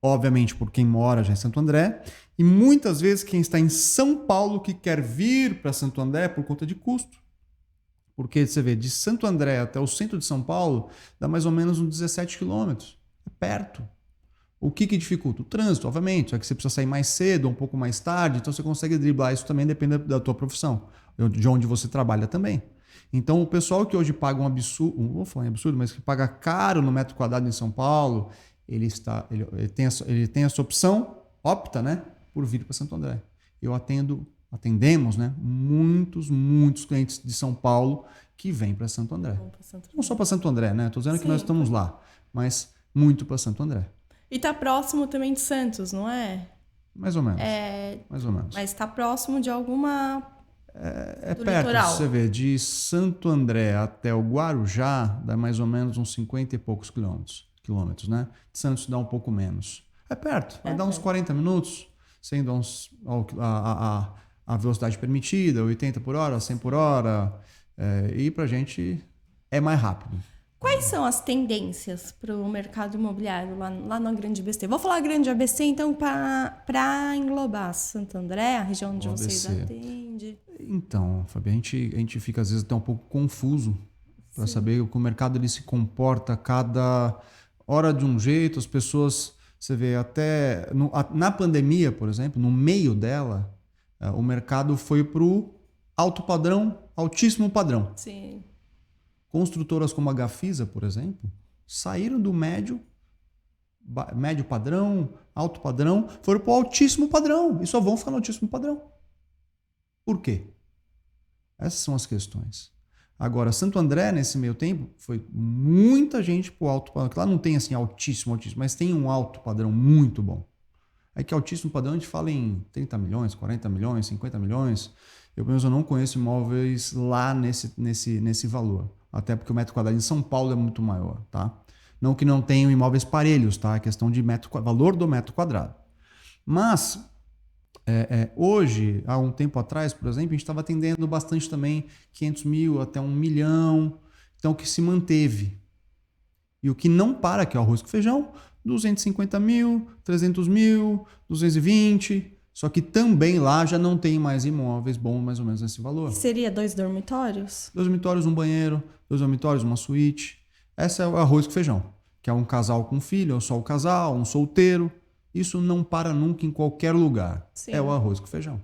Obviamente por quem mora já em Santo André, e muitas vezes quem está em São Paulo que quer vir para Santo André por conta de custo. Porque você vê, de Santo André até o centro de São Paulo dá mais ou menos uns 17 quilômetros. É perto. O que dificulta? O trânsito, obviamente. É que você precisa sair mais cedo ou um pouco mais tarde, então você consegue driblar isso também, depende da tua profissão, de onde você trabalha também. Então o pessoal que hoje paga um absurdo, não vou falar em absurdo, mas que paga caro no metro quadrado em São Paulo, ele tem essa opção, opta, né, por vir para Santo André. Atendemos, né, muitos clientes de São Paulo que vêm para Santo André. Não só para Santo André, né? Estou dizendo que nós estamos lá, mas muito para Santo André. E está próximo também de Santos, não é? Mais ou menos. Mais ou menos. Mas está próximo de alguma... do perto, litoral. Você vê, de Santo André até o Guarujá dá mais ou menos uns 50 e poucos quilômetros, né? De Santos dá um pouco menos. É perto, vai dar uns 40 minutos, sendo a velocidade permitida, 80 por hora, 100 por hora, e pra gente é mais rápido. Quais são as tendências para o mercado imobiliário lá na Grande ABC? Vou falar Grande ABC, então, para englobar Santo André, a região onde vocês atendem. Então, Fabi, a gente fica às vezes até um pouco confuso para saber como o mercado ele se comporta cada hora de um jeito. As pessoas, você vê, até na pandemia, por exemplo, no meio dela, o mercado foi para o alto padrão, altíssimo padrão. Sim. Construtoras como a Gafisa, por exemplo, saíram do médio padrão, alto padrão, foram para o altíssimo padrão e só vão ficar no altíssimo padrão. Por quê? Essas são as questões. Agora, Santo André, nesse meio tempo, foi muita gente para o alto padrão. Lá não tem assim altíssimo, mas tem um alto padrão muito bom. Aí que altíssimo padrão a gente fala em 30 milhões, 40 milhões, 50 milhões. Eu, pelo menos, eu não conheço imóveis lá nesse valor. Até porque o metro quadrado em São Paulo é muito maior, tá? Não que não tenham imóveis parelhos, tá? É questão de valor do metro quadrado. Mas Hoje, há um tempo atrás, por exemplo, a gente estava atendendo bastante também 500 mil até 1 milhão. Então, o que se manteve. E o que não para, que é o arroz com feijão, 250 mil, 300 mil, 220. Só que também lá já não tem mais imóveis bons mais ou menos nesse valor. Seria 2 dormitórios? 2 dormitórios, um banheiro, 2 dormitórios, uma suíte. Essa é o arroz com feijão, que é um casal com filho, ou só o casal, um solteiro. Isso não para nunca em qualquer lugar. Sim. É o arroz com feijão.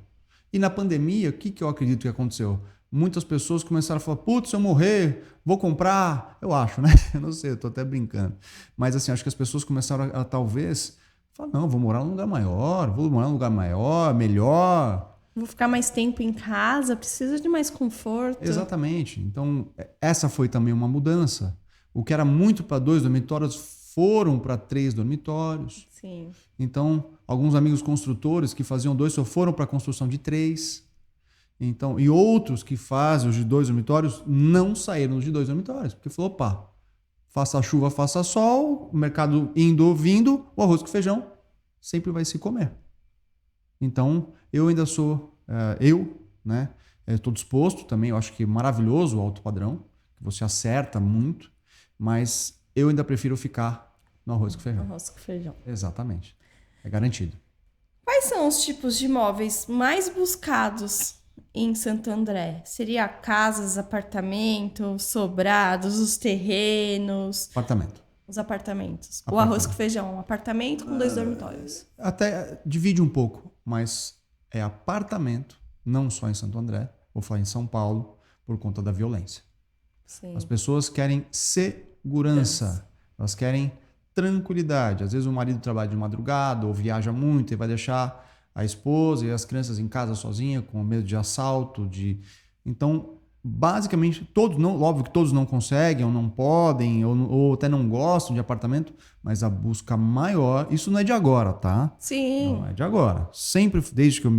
E na pandemia, o que eu acredito que aconteceu? Muitas pessoas começaram a falar, putz, se eu morrer, vou comprar. Eu acho, né? Eu não sei, eu tô até brincando. Mas assim, acho que as pessoas começaram a talvez falar, não, vou morar num lugar maior, melhor. Vou ficar mais tempo em casa, preciso de mais conforto. Exatamente. Então, essa foi também uma mudança. O que era muito para 2 dormitórios foram para 3 dormitórios. Sim. Então, alguns amigos construtores que faziam 2 só foram para a construção de 3. Então, e outros que fazem os de 2 dormitórios não saíram dos de 2 dormitórios, porque falou, opa, faça chuva, faça sol, o mercado indo ou vindo, o arroz com feijão sempre vai se comer. Então, eu ainda sou, né? Estou disposto também, eu acho que é maravilhoso o alto padrão, que você acerta muito, mas eu ainda prefiro ficar no arroz com feijão. Arroz com feijão. Exatamente. É garantido. Quais são os tipos de imóveis mais buscados em Santo André? Seria casas, apartamentos, sobrados, os terrenos? Apartamento. Os apartamentos. O arroz com feijão, um apartamento com 2 dormitórios. Até divide um pouco, mas é apartamento, não só em Santo André, vou falar em São Paulo, por conta da violência. Sim. As pessoas querem segurança, elas querem tranquilidade. Às vezes o marido trabalha de madrugada ou viaja muito e vai deixar a esposa e as crianças em casa sozinha com medo de assalto, Então, basicamente, todos, não, óbvio que todos não conseguem ou não podem ou até não gostam de apartamento, mas a busca maior, isso não é de agora, tá? Sim. Não é de agora. Sempre, desde que eu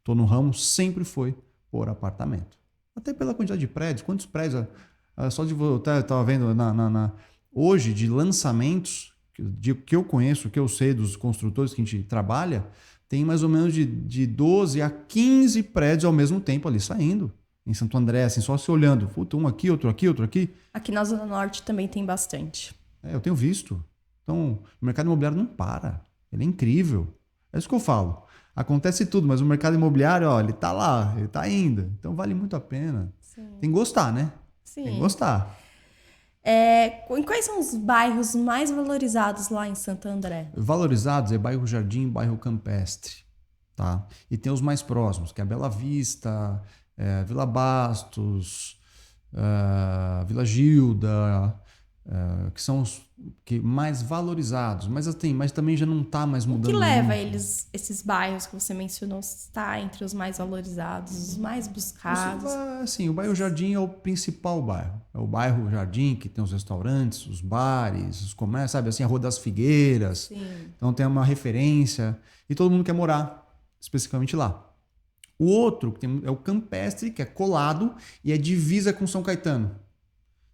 tô no ramo, sempre foi por apartamento. Até pela quantidade de prédios. Quantos prédios? Só de eu estava vendo hoje de lançamentos que eu conheço, que eu sei dos construtores que a gente trabalha, tem mais ou menos de 12 a 15 prédios ao mesmo tempo ali saindo. Em Santo André, assim, só se olhando. Puta, um aqui, outro aqui, outro aqui. Aqui na Zona Norte também tem bastante. Eu tenho visto. Então, o mercado imobiliário não para. Ele é incrível. É isso que eu falo. Acontece tudo, mas o mercado imobiliário, ó, ele tá lá, ele tá indo. Então, vale muito a pena. Sim. Tem que gostar, né? Sim. Tem que gostar. Quais são os bairros mais valorizados lá em Santo André? Valorizados é bairro Jardim, bairro Campestre. Tá? E tem os mais próximos, que é a Bela Vista, Vila Bastos, Vila Gilda, que são os que mais valorizados, mas também já não está mais mudando. O que leva muito. esses bairros que você mencionou estar entre os mais valorizados, os mais buscados? Sim, o bairro Jardim é o principal bairro. É o bairro Jardim que tem os restaurantes, os bares, os comércios, sabe assim, a Rua das Figueiras. Sim. Então tem uma referência e todo mundo quer morar especificamente lá. O outro que tem, é o Campestre, que é colado e é divisa com São Caetano.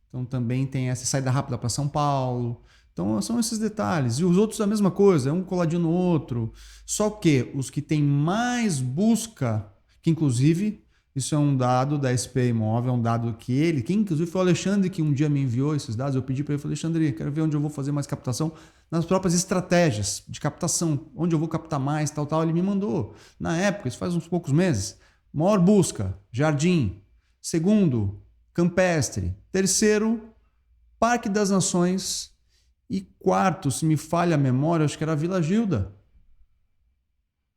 Então também tem essa saída rápida para São Paulo. Então são esses detalhes. E os outros a mesma coisa, é um coladinho no outro. Só que os que têm mais busca, que inclusive isso é um dado da SP Imóvel, é um dado que inclusive foi o Alexandre que um dia me enviou esses dados. Eu pedi para ele, falei, Alexandre, quero ver onde eu vou fazer mais captação nas próprias estratégias de captação, onde eu vou captar mais, tal. Ele me mandou. Na época, isso faz uns poucos meses. Maior busca, Jardim. Segundo, Campestre. Terceiro, Parque das Nações. E quarto, se me falha a memória, acho que era Vila Gilda.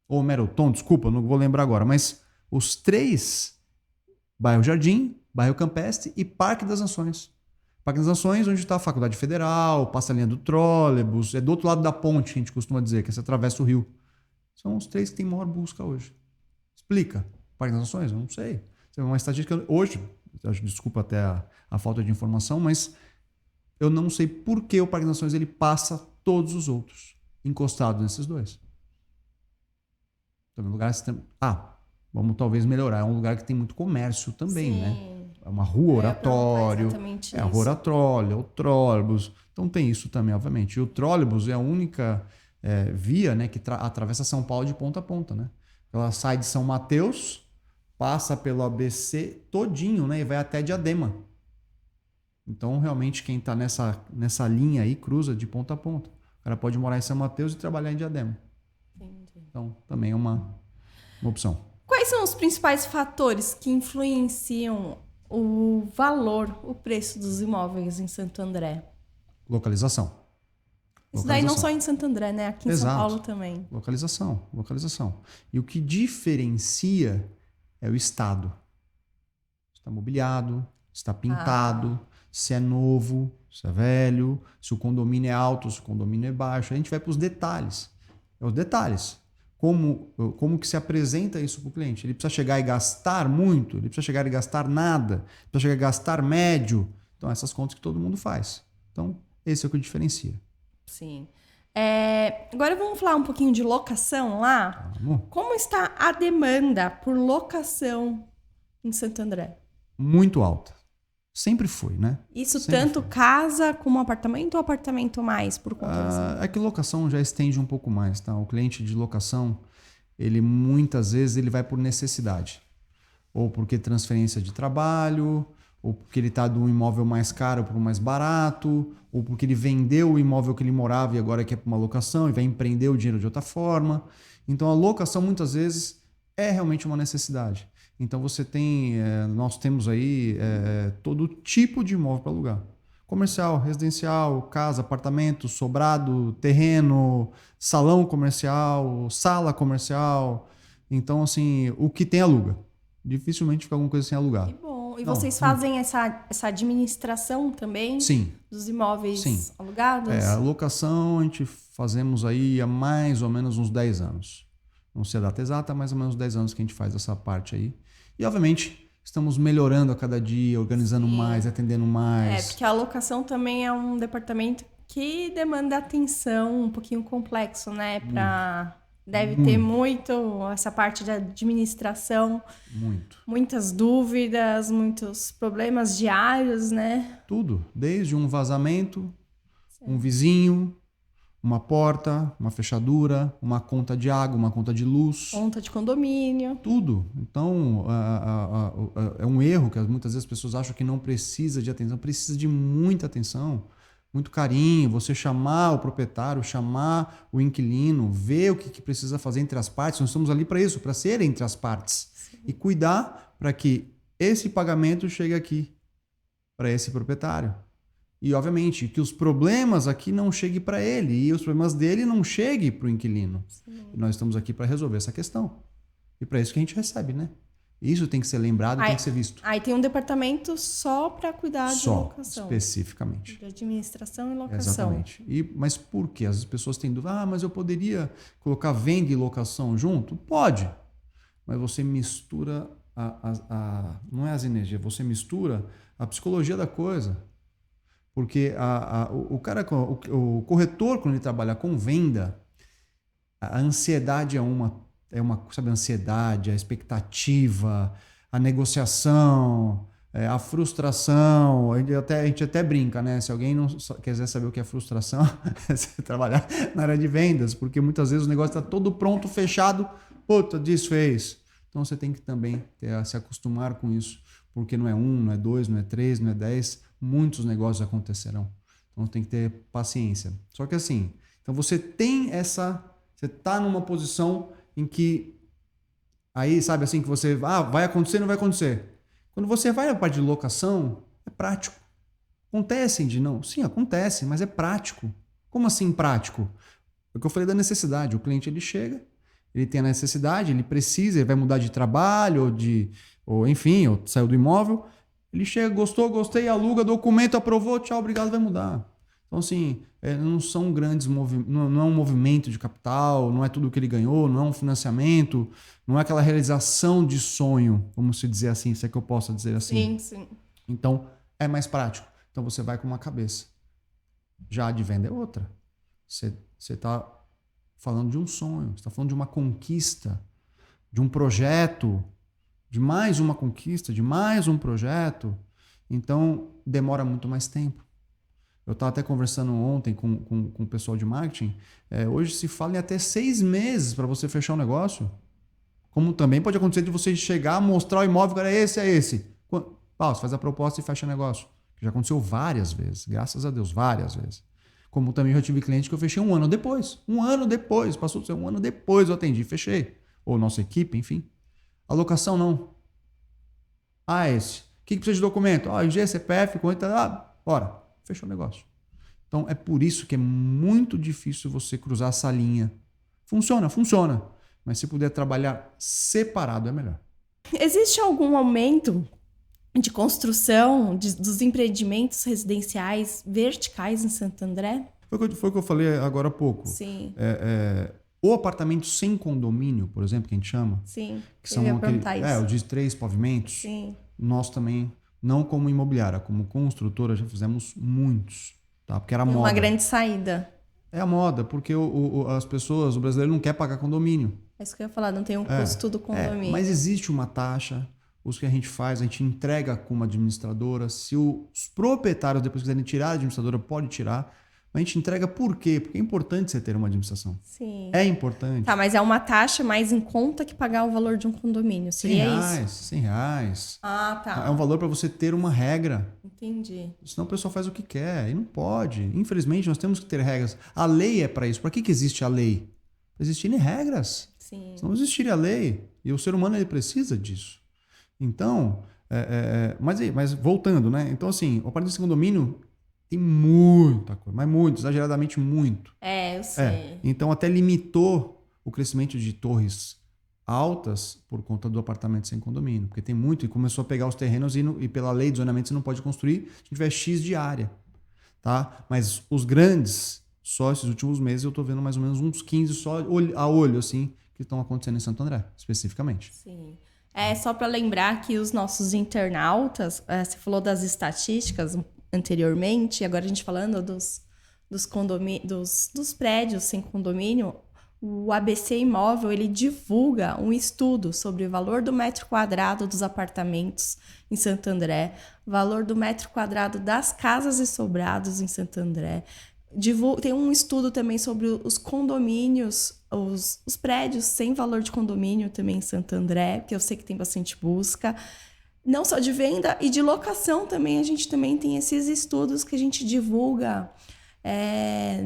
Ou Meroton, desculpa, não vou lembrar agora. Mas os três, bairro Jardim, bairro Campestre e Parque das Nações. Parque das Nações, onde está a Faculdade Federal, passa a linha do trólebus, é do outro lado da ponte, a gente costuma dizer, que você atravessa o rio. São os três que têm maior busca hoje. Explica. Parque das Nações? Eu não sei. É uma estatística hoje, desculpa até a falta de informação, mas eu não sei por que o Parque das Nações ele passa todos os outros, encostado nesses dois. Então, lugar vamos talvez melhorar. É um lugar que tem muito comércio também, Sim. né? É uma rua oratório, a rua oratório, o trólebus. Então tem isso também, obviamente. E o trólebus é a única via, né, que atravessa São Paulo de ponta a ponta, né? Ela sai de São Mateus, passa pelo ABC todinho, né? E vai até Diadema. Então, realmente, quem está nessa linha aí cruza de ponta a ponta. O cara pode morar em São Mateus e trabalhar em Diadema. Entendi. Então, também é uma opção. Quais são os principais fatores que influenciam o valor, o preço dos imóveis em Santo André? Localização. Isso daí não só em Santo André, né? Aqui em Exato. São Paulo também. Localização. E o que diferencia é o estado. Se está mobiliado, se está pintado, se é novo, se é velho, se o condomínio é alto, se o condomínio é baixo. A gente vai para os detalhes. É os detalhes. Como que se apresenta isso para o cliente? Ele precisa chegar e gastar muito? Ele precisa chegar e gastar nada? Ele precisa chegar e gastar médio? Então, essas contas que todo mundo faz. Então, esse é o que diferencia. Sim. Agora vamos falar um pouquinho de locação lá. Como está a demanda por locação em Santo André? Muito alta. Sempre foi, né? Isso Sempre tanto foi. casa como apartamento ou apartamento mais por conta disso? É que locação já estende um pouco mais, tá? O cliente de locação, ele muitas vezes ele vai por necessidade. Ou porque transferência de trabalho, ou porque ele está de um imóvel mais caro para um mais barato, ou porque ele vendeu o imóvel que ele morava e agora quer para uma locação e vai empreender o dinheiro de outra forma. Então a locação muitas vezes é realmente uma necessidade. Então nós temos aí todo tipo de imóvel para alugar. Comercial, residencial, casa, apartamento, sobrado, terreno, salão comercial, sala comercial. Então, assim, o que tem aluga. Dificilmente fica alguma coisa sem alugar. Que bom. E vocês fazem essa administração também? Sim. Dos imóveis alugados? A locação a gente fazemos aí há mais ou menos uns 10 anos. Não sei a data exata, mais ou menos 10 anos que a gente faz essa parte aí. E, obviamente, estamos melhorando a cada dia, organizando mais, atendendo mais. Porque a locação também é um departamento que demanda atenção um pouquinho complexo, né? Deve ter muito essa parte da administração. Muitas dúvidas, muitos problemas diários, né? Tudo. Desde um vazamento, um vizinho, uma porta, uma fechadura, uma conta de água, uma conta de luz. Conta de condomínio. Tudo. Então, é um erro que muitas vezes as pessoas acham que não precisa de atenção. Precisa de muita atenção, muito carinho. Você chamar o proprietário, chamar o inquilino, ver o que precisa fazer entre as partes. Nós estamos ali para isso, para ser entre as partes. Sim. E cuidar para que esse pagamento chegue aqui, para esse proprietário. E, obviamente, que os problemas aqui não cheguem para ele e os problemas dele não cheguem para o inquilino. Sim. E nós estamos aqui para resolver essa questão. E para isso que a gente recebe, né? Isso tem que ser lembrado, tem que ser visto. Aí tem um departamento só para cuidar de locação. Especificamente. De administração e locação. Exatamente. Mas por quê? As pessoas têm dúvida. Mas eu poderia colocar venda e locação junto? Pode. Mas você mistura não é as energias, você mistura a psicologia da coisa. Porque o corretor, quando ele trabalha com venda, a ansiedade sabe, a ansiedade, a expectativa, a negociação, a frustração. A gente até brinca, né? Se alguém não quiser saber o que é frustração, é você trabalhar na área de vendas, porque muitas vezes o negócio está todo pronto, fechado, puta, desfez. Então você tem que também se acostumar com isso, porque não é 1, não é 2, não é 3, não é 10, muitos negócios acontecerão. Então tem que ter paciência. Só que assim, então você está numa posição em que aí, sabe assim, que você vai acontecer, não vai acontecer. Quando você vai na parte de locação, é prático. Acontecem de não? Sim, acontece, mas é prático. Como assim prático? É o que eu falei da necessidade. O cliente, ele chega, ele tem a necessidade, ele precisa, ele vai mudar de trabalho, ou enfim, ou saiu do imóvel. Ele chega, gostou, gostei, aluga, documento, aprovou, tchau, obrigado, vai mudar. Então, assim, não são grandes movimentos, não é um movimento de capital, não é tudo que ele ganhou, não é um financiamento, não é aquela realização de sonho, vamos se dizer assim, se é que eu possa dizer assim. Sim. Então, é mais prático. Então, você vai com uma cabeça. Já a de venda é outra. Você está falando de um sonho, você está falando de uma conquista, de um projeto, de mais uma conquista, de mais um projeto. Então, demora muito mais tempo. Eu estava até conversando ontem com o pessoal de marketing. Hoje se fala em até 6 meses para você fechar um negócio. Como também pode acontecer de você chegar, mostrar o imóvel, cara, é esse. Você faz a proposta e fecha o negócio. Já aconteceu várias vezes, graças a Deus, várias vezes. Como também eu já tive cliente que eu fechei um ano depois. Passou de ser um ano depois eu atendi, fechei. Ou nossa equipe, enfim. A locação não. Esse. O que precisa de documento? RG, CPF, conta. Bora. Fechou o negócio. Então é por isso que é muito difícil você cruzar essa linha. Funciona. Mas se puder trabalhar separado é melhor. Existe algum aumento de construção dos empreendimentos residenciais verticais em Santo André? Foi o que eu falei agora há pouco. Sim. O apartamento sem condomínio, por exemplo, que a gente chama. Sim. Que são o de 3 pavimentos. Sim. Nós também, não como imobiliária, como construtora, já fizemos muitos. Tá? Porque era moda. Uma grande saída. É a moda, porque as pessoas, o brasileiro não quer pagar condomínio. É isso que eu ia falar, não tem um custo do condomínio. Mas existe uma taxa, os que a gente entrega como administradora. Se os proprietários depois quiserem tirar a administradora, pode tirar. Mas a gente entrega por quê? Porque é importante você ter uma administração. Sim. É importante. Tá, mas é uma taxa mais em conta que pagar o valor de um condomínio. Seria isso? R$100. Ah, tá. É um valor para você ter uma regra. Entendi. Senão o pessoal faz o que quer e não pode. Infelizmente, nós temos que ter regras. A lei é para isso. Para que existe a lei? Para existirem regras. Sim. Se não existiria a lei, e o ser humano ele precisa disso. Então, mas voltando, né? Então, assim, o apartamento de condomínio tem muita coisa, mas muito, exageradamente muito. Eu sei. Então, até limitou o crescimento de torres altas por conta do apartamento sem condomínio, porque tem muito, e começou a pegar os terrenos e pela lei de zonamento você não pode construir se tiver X de área, tá? Mas os grandes, só esses últimos meses eu tô vendo mais ou menos uns 15 só a olho, assim, que estão acontecendo em Santo André, especificamente. Sim. Só para lembrar que os nossos internautas, você falou das estatísticas anteriormente, agora a gente falando dos prédios sem condomínio, o ABC Imóvel, ele divulga um estudo sobre o valor do metro quadrado dos apartamentos em Santo André, valor do metro quadrado das casas e sobrados em Santo André. Tem um estudo também sobre os condomínios, os prédios sem valor de condomínio também em Santo André, que eu sei que tem bastante busca. Não só de venda e de locação também, a gente também tem esses estudos que a gente divulga.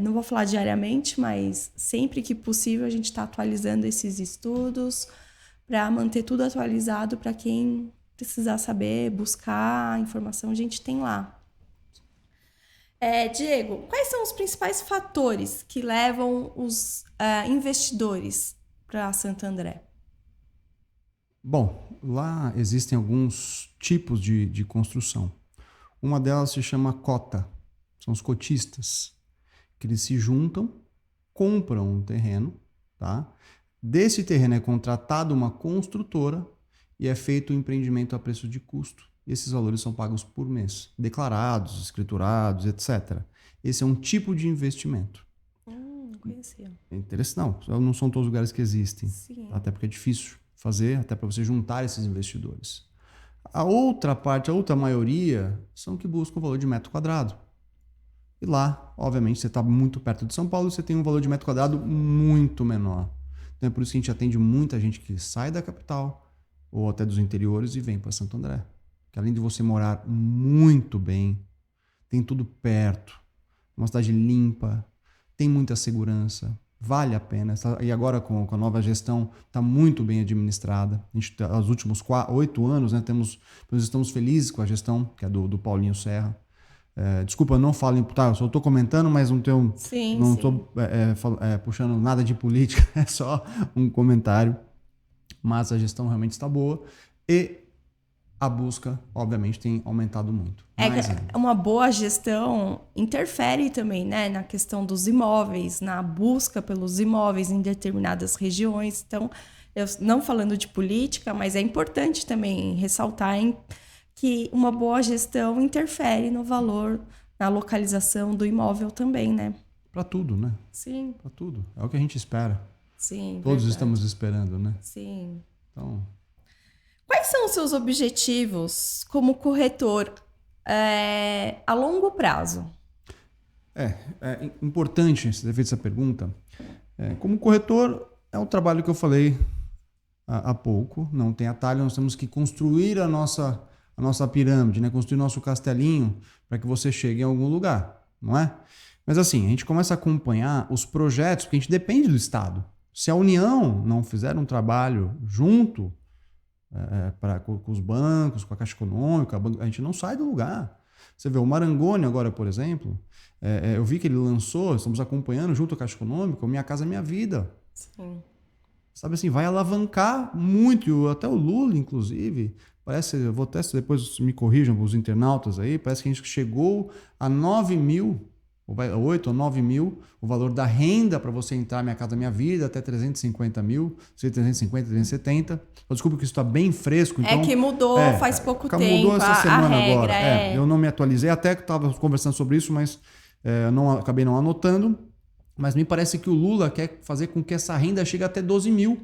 Não vou falar diariamente, mas sempre que possível a gente está atualizando esses estudos para manter tudo atualizado para quem precisar saber, buscar informação, a gente tem lá. Diego, quais são os principais fatores que levam os investidores para Santo André? Bom, lá existem alguns tipos de construção. Uma delas se chama cota. São os cotistas, que eles se juntam, compram um terreno, tá? Desse terreno é contratada uma construtora e é feito o empreendimento a preço de custo. E esses valores são pagos por mês, declarados, escriturados, etc. Esse é um tipo de investimento. Não conhecia. É interessante, não são todos os lugares que existem. Sim. Até porque é difícil fazer, até para você juntar esses investidores. A outra parte, a outra maioria, são que buscam o valor de metro quadrado. E lá, obviamente, você está muito perto de São Paulo, você tem um valor de metro quadrado muito menor. Então é por isso que a gente atende muita gente que sai da capital ou até dos interiores e vem para Santo André. Que além de você morar muito bem, tem tudo perto, uma cidade limpa, tem muita segurança, vale a pena. E agora com a nova gestão está muito bem administrada. A gente, os últimos 8 anos, né, nós estamos felizes com a gestão, que é do Paulinho Serra. Desculpa, eu não falo em... Tá, eu só estou comentando, mas não estou puxando nada de política, é só um comentário. Mas a gestão realmente está boa e a busca, obviamente, tem aumentado muito. Uma boa gestão interfere também, né, na questão dos imóveis, na busca pelos imóveis em determinadas regiões. Então, eu não falando de política, mas é importante também ressaltar que uma boa gestão interfere no valor, na localização do imóvel também, né? Para tudo, né? Sim. Para tudo. É o que a gente espera. Sim, todos verdade. Estamos esperando, né? Sim. Então... Quais são os seus objetivos como corretor a longo prazo? É importante você ter feito essa pergunta. Como corretor, é o trabalho que eu falei a pouco, não tem atalho, nós temos que construir a nossa pirâmide, né? Construir nosso castelinho para que você chegue em algum lugar, não é? Mas assim, a gente começa a acompanhar os projetos, porque a gente depende do Estado. Se a União não fizer um trabalho junto com os bancos, com a Caixa Econômica, a gente não sai do lugar. Você vê o Marangoni agora, por exemplo, eu vi que ele lançou, estamos acompanhando junto à Caixa Econômica, o Minha Casa Minha Vida. Sim. Sabe assim, vai alavancar muito, até o Lula, inclusive, parece, eu vou até, depois me corrijam os internautas aí, parece que a gente chegou a 9 mil, 8 ou 9 mil, o valor da renda para você entrar Minha Casa Minha Vida, até 350 mil, 350, 370. Desculpa que isso está bem fresco. Então, que mudou faz pouco tempo. Mudou essa semana regra, agora. Eu não me atualizei, até que estava conversando sobre isso, mas acabei não anotando. Mas me parece que o Lula quer fazer com que essa renda chegue até 12 mil.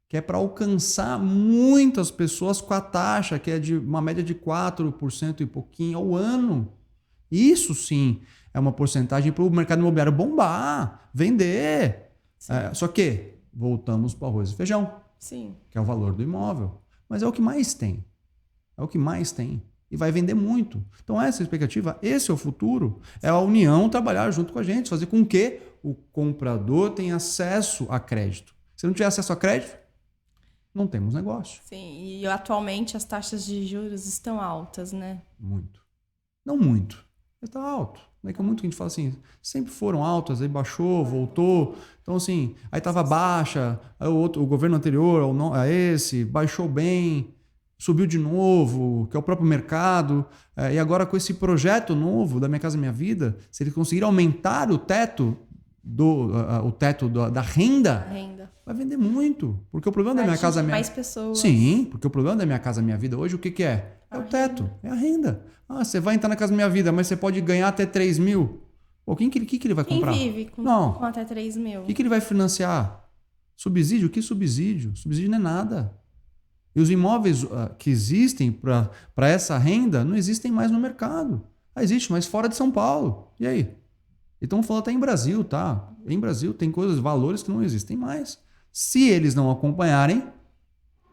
Que é para alcançar muitas pessoas com a taxa, que é de uma média de 4% e pouquinho ao ano. Isso sim é uma porcentagem para o mercado imobiliário bombar, vender. Só que voltamos para o arroz e feijão, sim, que é o valor do imóvel. Mas é o que mais tem. É o que mais tem. E vai vender muito. Então essa é a expectativa, esse é o futuro. É a União trabalhar junto com a gente, fazer com que o comprador tenha acesso a crédito. Se não tiver acesso a crédito, não temos negócio. Sim, e atualmente as taxas de juros estão altas, né? Muito. Não muito, mas está alto. Não é que é muito que a gente fala assim, sempre foram altas, aí baixou, voltou. Então assim, aí estava baixa, aí o governo anterior a esse baixou bem, subiu de novo, que é o próprio mercado. E agora com esse projeto novo da Minha Casa Minha Vida, se eles conseguirem aumentar o teto da renda, vai vender muito. Porque o problema da Minha Casa Minha... mais pessoas. Sim, porque o problema da Minha Casa Minha Vida hoje, o que é? É o teto, é a renda. Você vai entrar na Casa Minha Vida, mas você pode ganhar até 3 mil. Pô, que ele vai comprar? Quem vive com até 3 mil? O que ele vai financiar? Subsídio? Que subsídio? Subsídio não é nada. E os imóveis que existem para essa renda não existem mais no mercado. Existe, mas fora de São Paulo. E aí? E estamos falando até em Brasil, tá? Em Brasil tem valores que não existem mais. Se eles não acompanharem,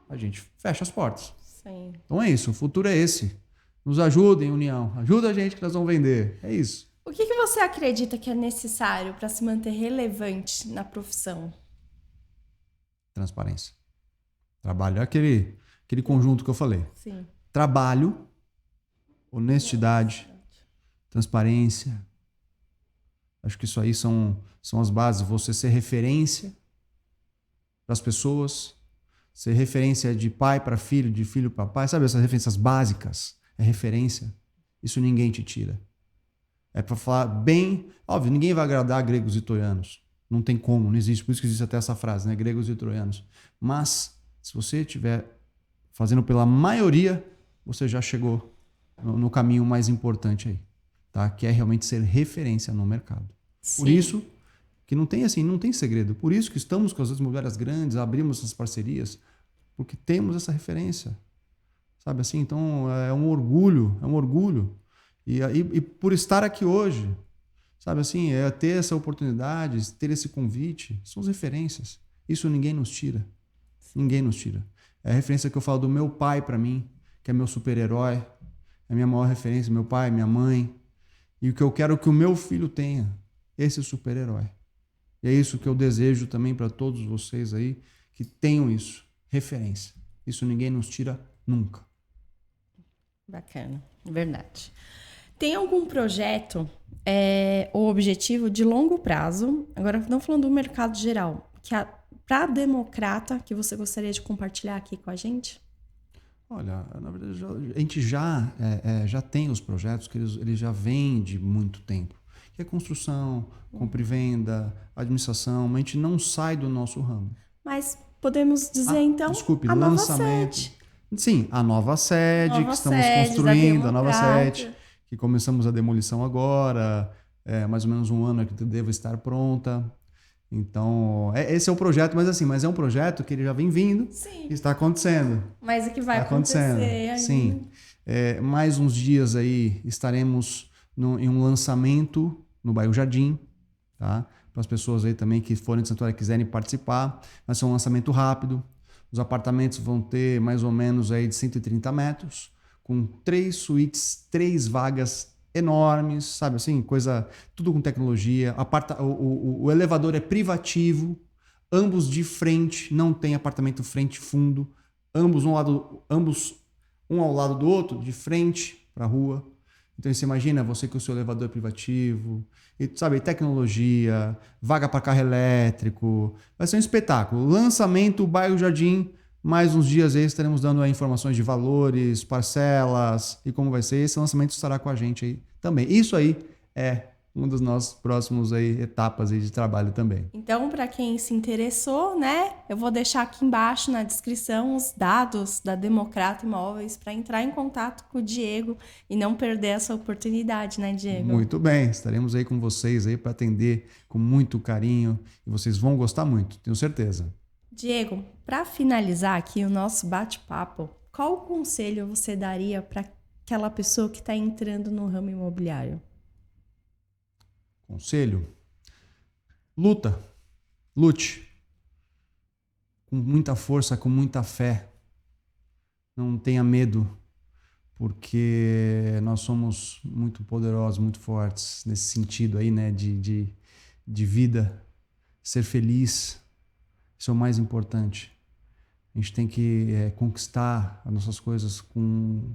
a gente fecha as portas. Sim. Então é isso, o futuro é esse. Nos ajudem, União. Ajuda a gente que nós vamos vender. É isso. O que você acredita que é necessário para se manter relevante na profissão? Transparência. Trabalho é aquele conjunto que eu falei. Sim. Trabalho, honestidade, transparência. Acho que isso aí são as bases. Você ser referência para as pessoas, ser referência de pai para filho, de filho para pai. Sabe essas referências básicas? É referência. Isso ninguém te tira. É para falar bem... Óbvio, ninguém vai agradar gregos e troianos. Não tem como, não existe. Por isso que existe até essa frase, né? Gregos e troianos. Mas, se você estiver fazendo pela maioria, você já chegou no caminho mais importante aí. Tá? Que é realmente ser referência no mercado. Sim. Por isso que não tem segredo. Por isso que estamos com as imobiliárias grandes, abrimos essas parcerias, porque temos essa referência. Sabe assim? Então é um orgulho. E por estar aqui hoje, sabe assim, ter essa oportunidade, ter esse convite, são as referências. Isso ninguém nos tira. Ninguém nos tira. É a referência que eu falo do meu pai para mim, que é meu super-herói, é a minha maior referência, meu pai, minha mãe. E o que eu quero que o meu filho tenha, esse super-herói. E é isso que eu desejo também para todos vocês aí, que tenham isso, referência. Isso ninguém nos tira nunca. Bacana, verdade. Tem algum projeto ou objetivo de longo prazo, agora não falando do mercado geral, que para a Democrata, que você gostaria de compartilhar aqui com a gente? Olha, na verdade, a gente já tem os projetos que eles já vêm de muito tempo. Que é construção, compra e venda, administração, mas a gente não sai do nosso ramo. Mas podemos dizer, então, desculpe, a lançamento. Nova sede. Sim, a nova sede que estamos construindo, a nova sede, que começamos a demolição agora, mais ou menos um ano que deva estar pronta. Então, esse é o projeto, mas é um projeto que ele já vem vindo. Sim. E está acontecendo. Mas o que vai acontecer? Sim. Mais uns dias aí estaremos em um lançamento no bairro Jardim, tá? Para as pessoas aí também que forem de Santo André quiserem participar. Vai ser um lançamento rápido. Os apartamentos vão ter mais ou menos aí de 130 metros, com 3 suítes, 3 vagas enormes, sabe assim? Coisa, tudo com tecnologia. O elevador é privativo, ambos de frente, não tem apartamento frente e fundo, ambos um ao lado do outro, de frente para a rua. Então você imagina você com o seu elevador privativo, e, sabe, tecnologia, vaga para carro elétrico, vai ser um espetáculo. Lançamento, bairro Jardim, mais uns dias aí estaremos dando aí informações de valores, parcelas e como vai ser. Esse lançamento estará com a gente aí também. Isso aí é uma das nossas próximas aí, etapas aí de trabalho também. Então, para quem se interessou, né, eu vou deixar aqui embaixo na descrição os dados da Democrata Imóveis para entrar em contato com o Diego e não perder essa oportunidade, né, Diego? Muito bem, estaremos aí com vocês aí para atender com muito carinho e vocês vão gostar muito, tenho certeza. Diego, para finalizar aqui o nosso bate-papo, qual conselho você daria para aquela pessoa que está entrando no ramo imobiliário? Conselho? Lute. Com muita força, com muita fé. Não tenha medo, porque nós somos muito poderosos, muito fortes nesse sentido aí, né, de vida, ser feliz, isso é o mais importante. A gente tem que conquistar as nossas coisas com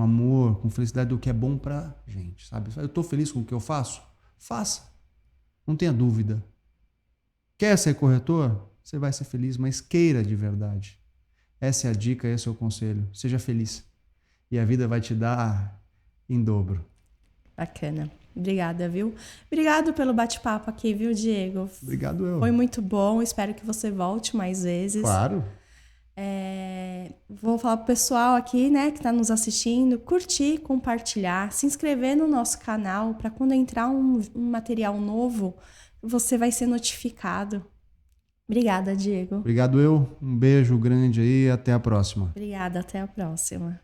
amor, com felicidade do que é bom pra gente, sabe? Eu tô feliz com o que eu faço? Faça. Não tenha dúvida. Quer ser corretor? Você vai ser feliz, mas queira de verdade. Essa é a dica, esse é o conselho. Seja feliz. E a vida vai te dar em dobro. Bacana. Obrigada, viu? Obrigado pelo bate-papo aqui, viu, Diego? Obrigado eu. Foi muito bom. Espero que você volte mais vezes. Claro. Vou falar pro pessoal aqui, né, que está nos assistindo, curtir, compartilhar, se inscrever no nosso canal para quando entrar um material novo, você vai ser notificado. Obrigada, Diego. Obrigado eu. Um beijo grande aí e até a próxima. Obrigada, até a próxima.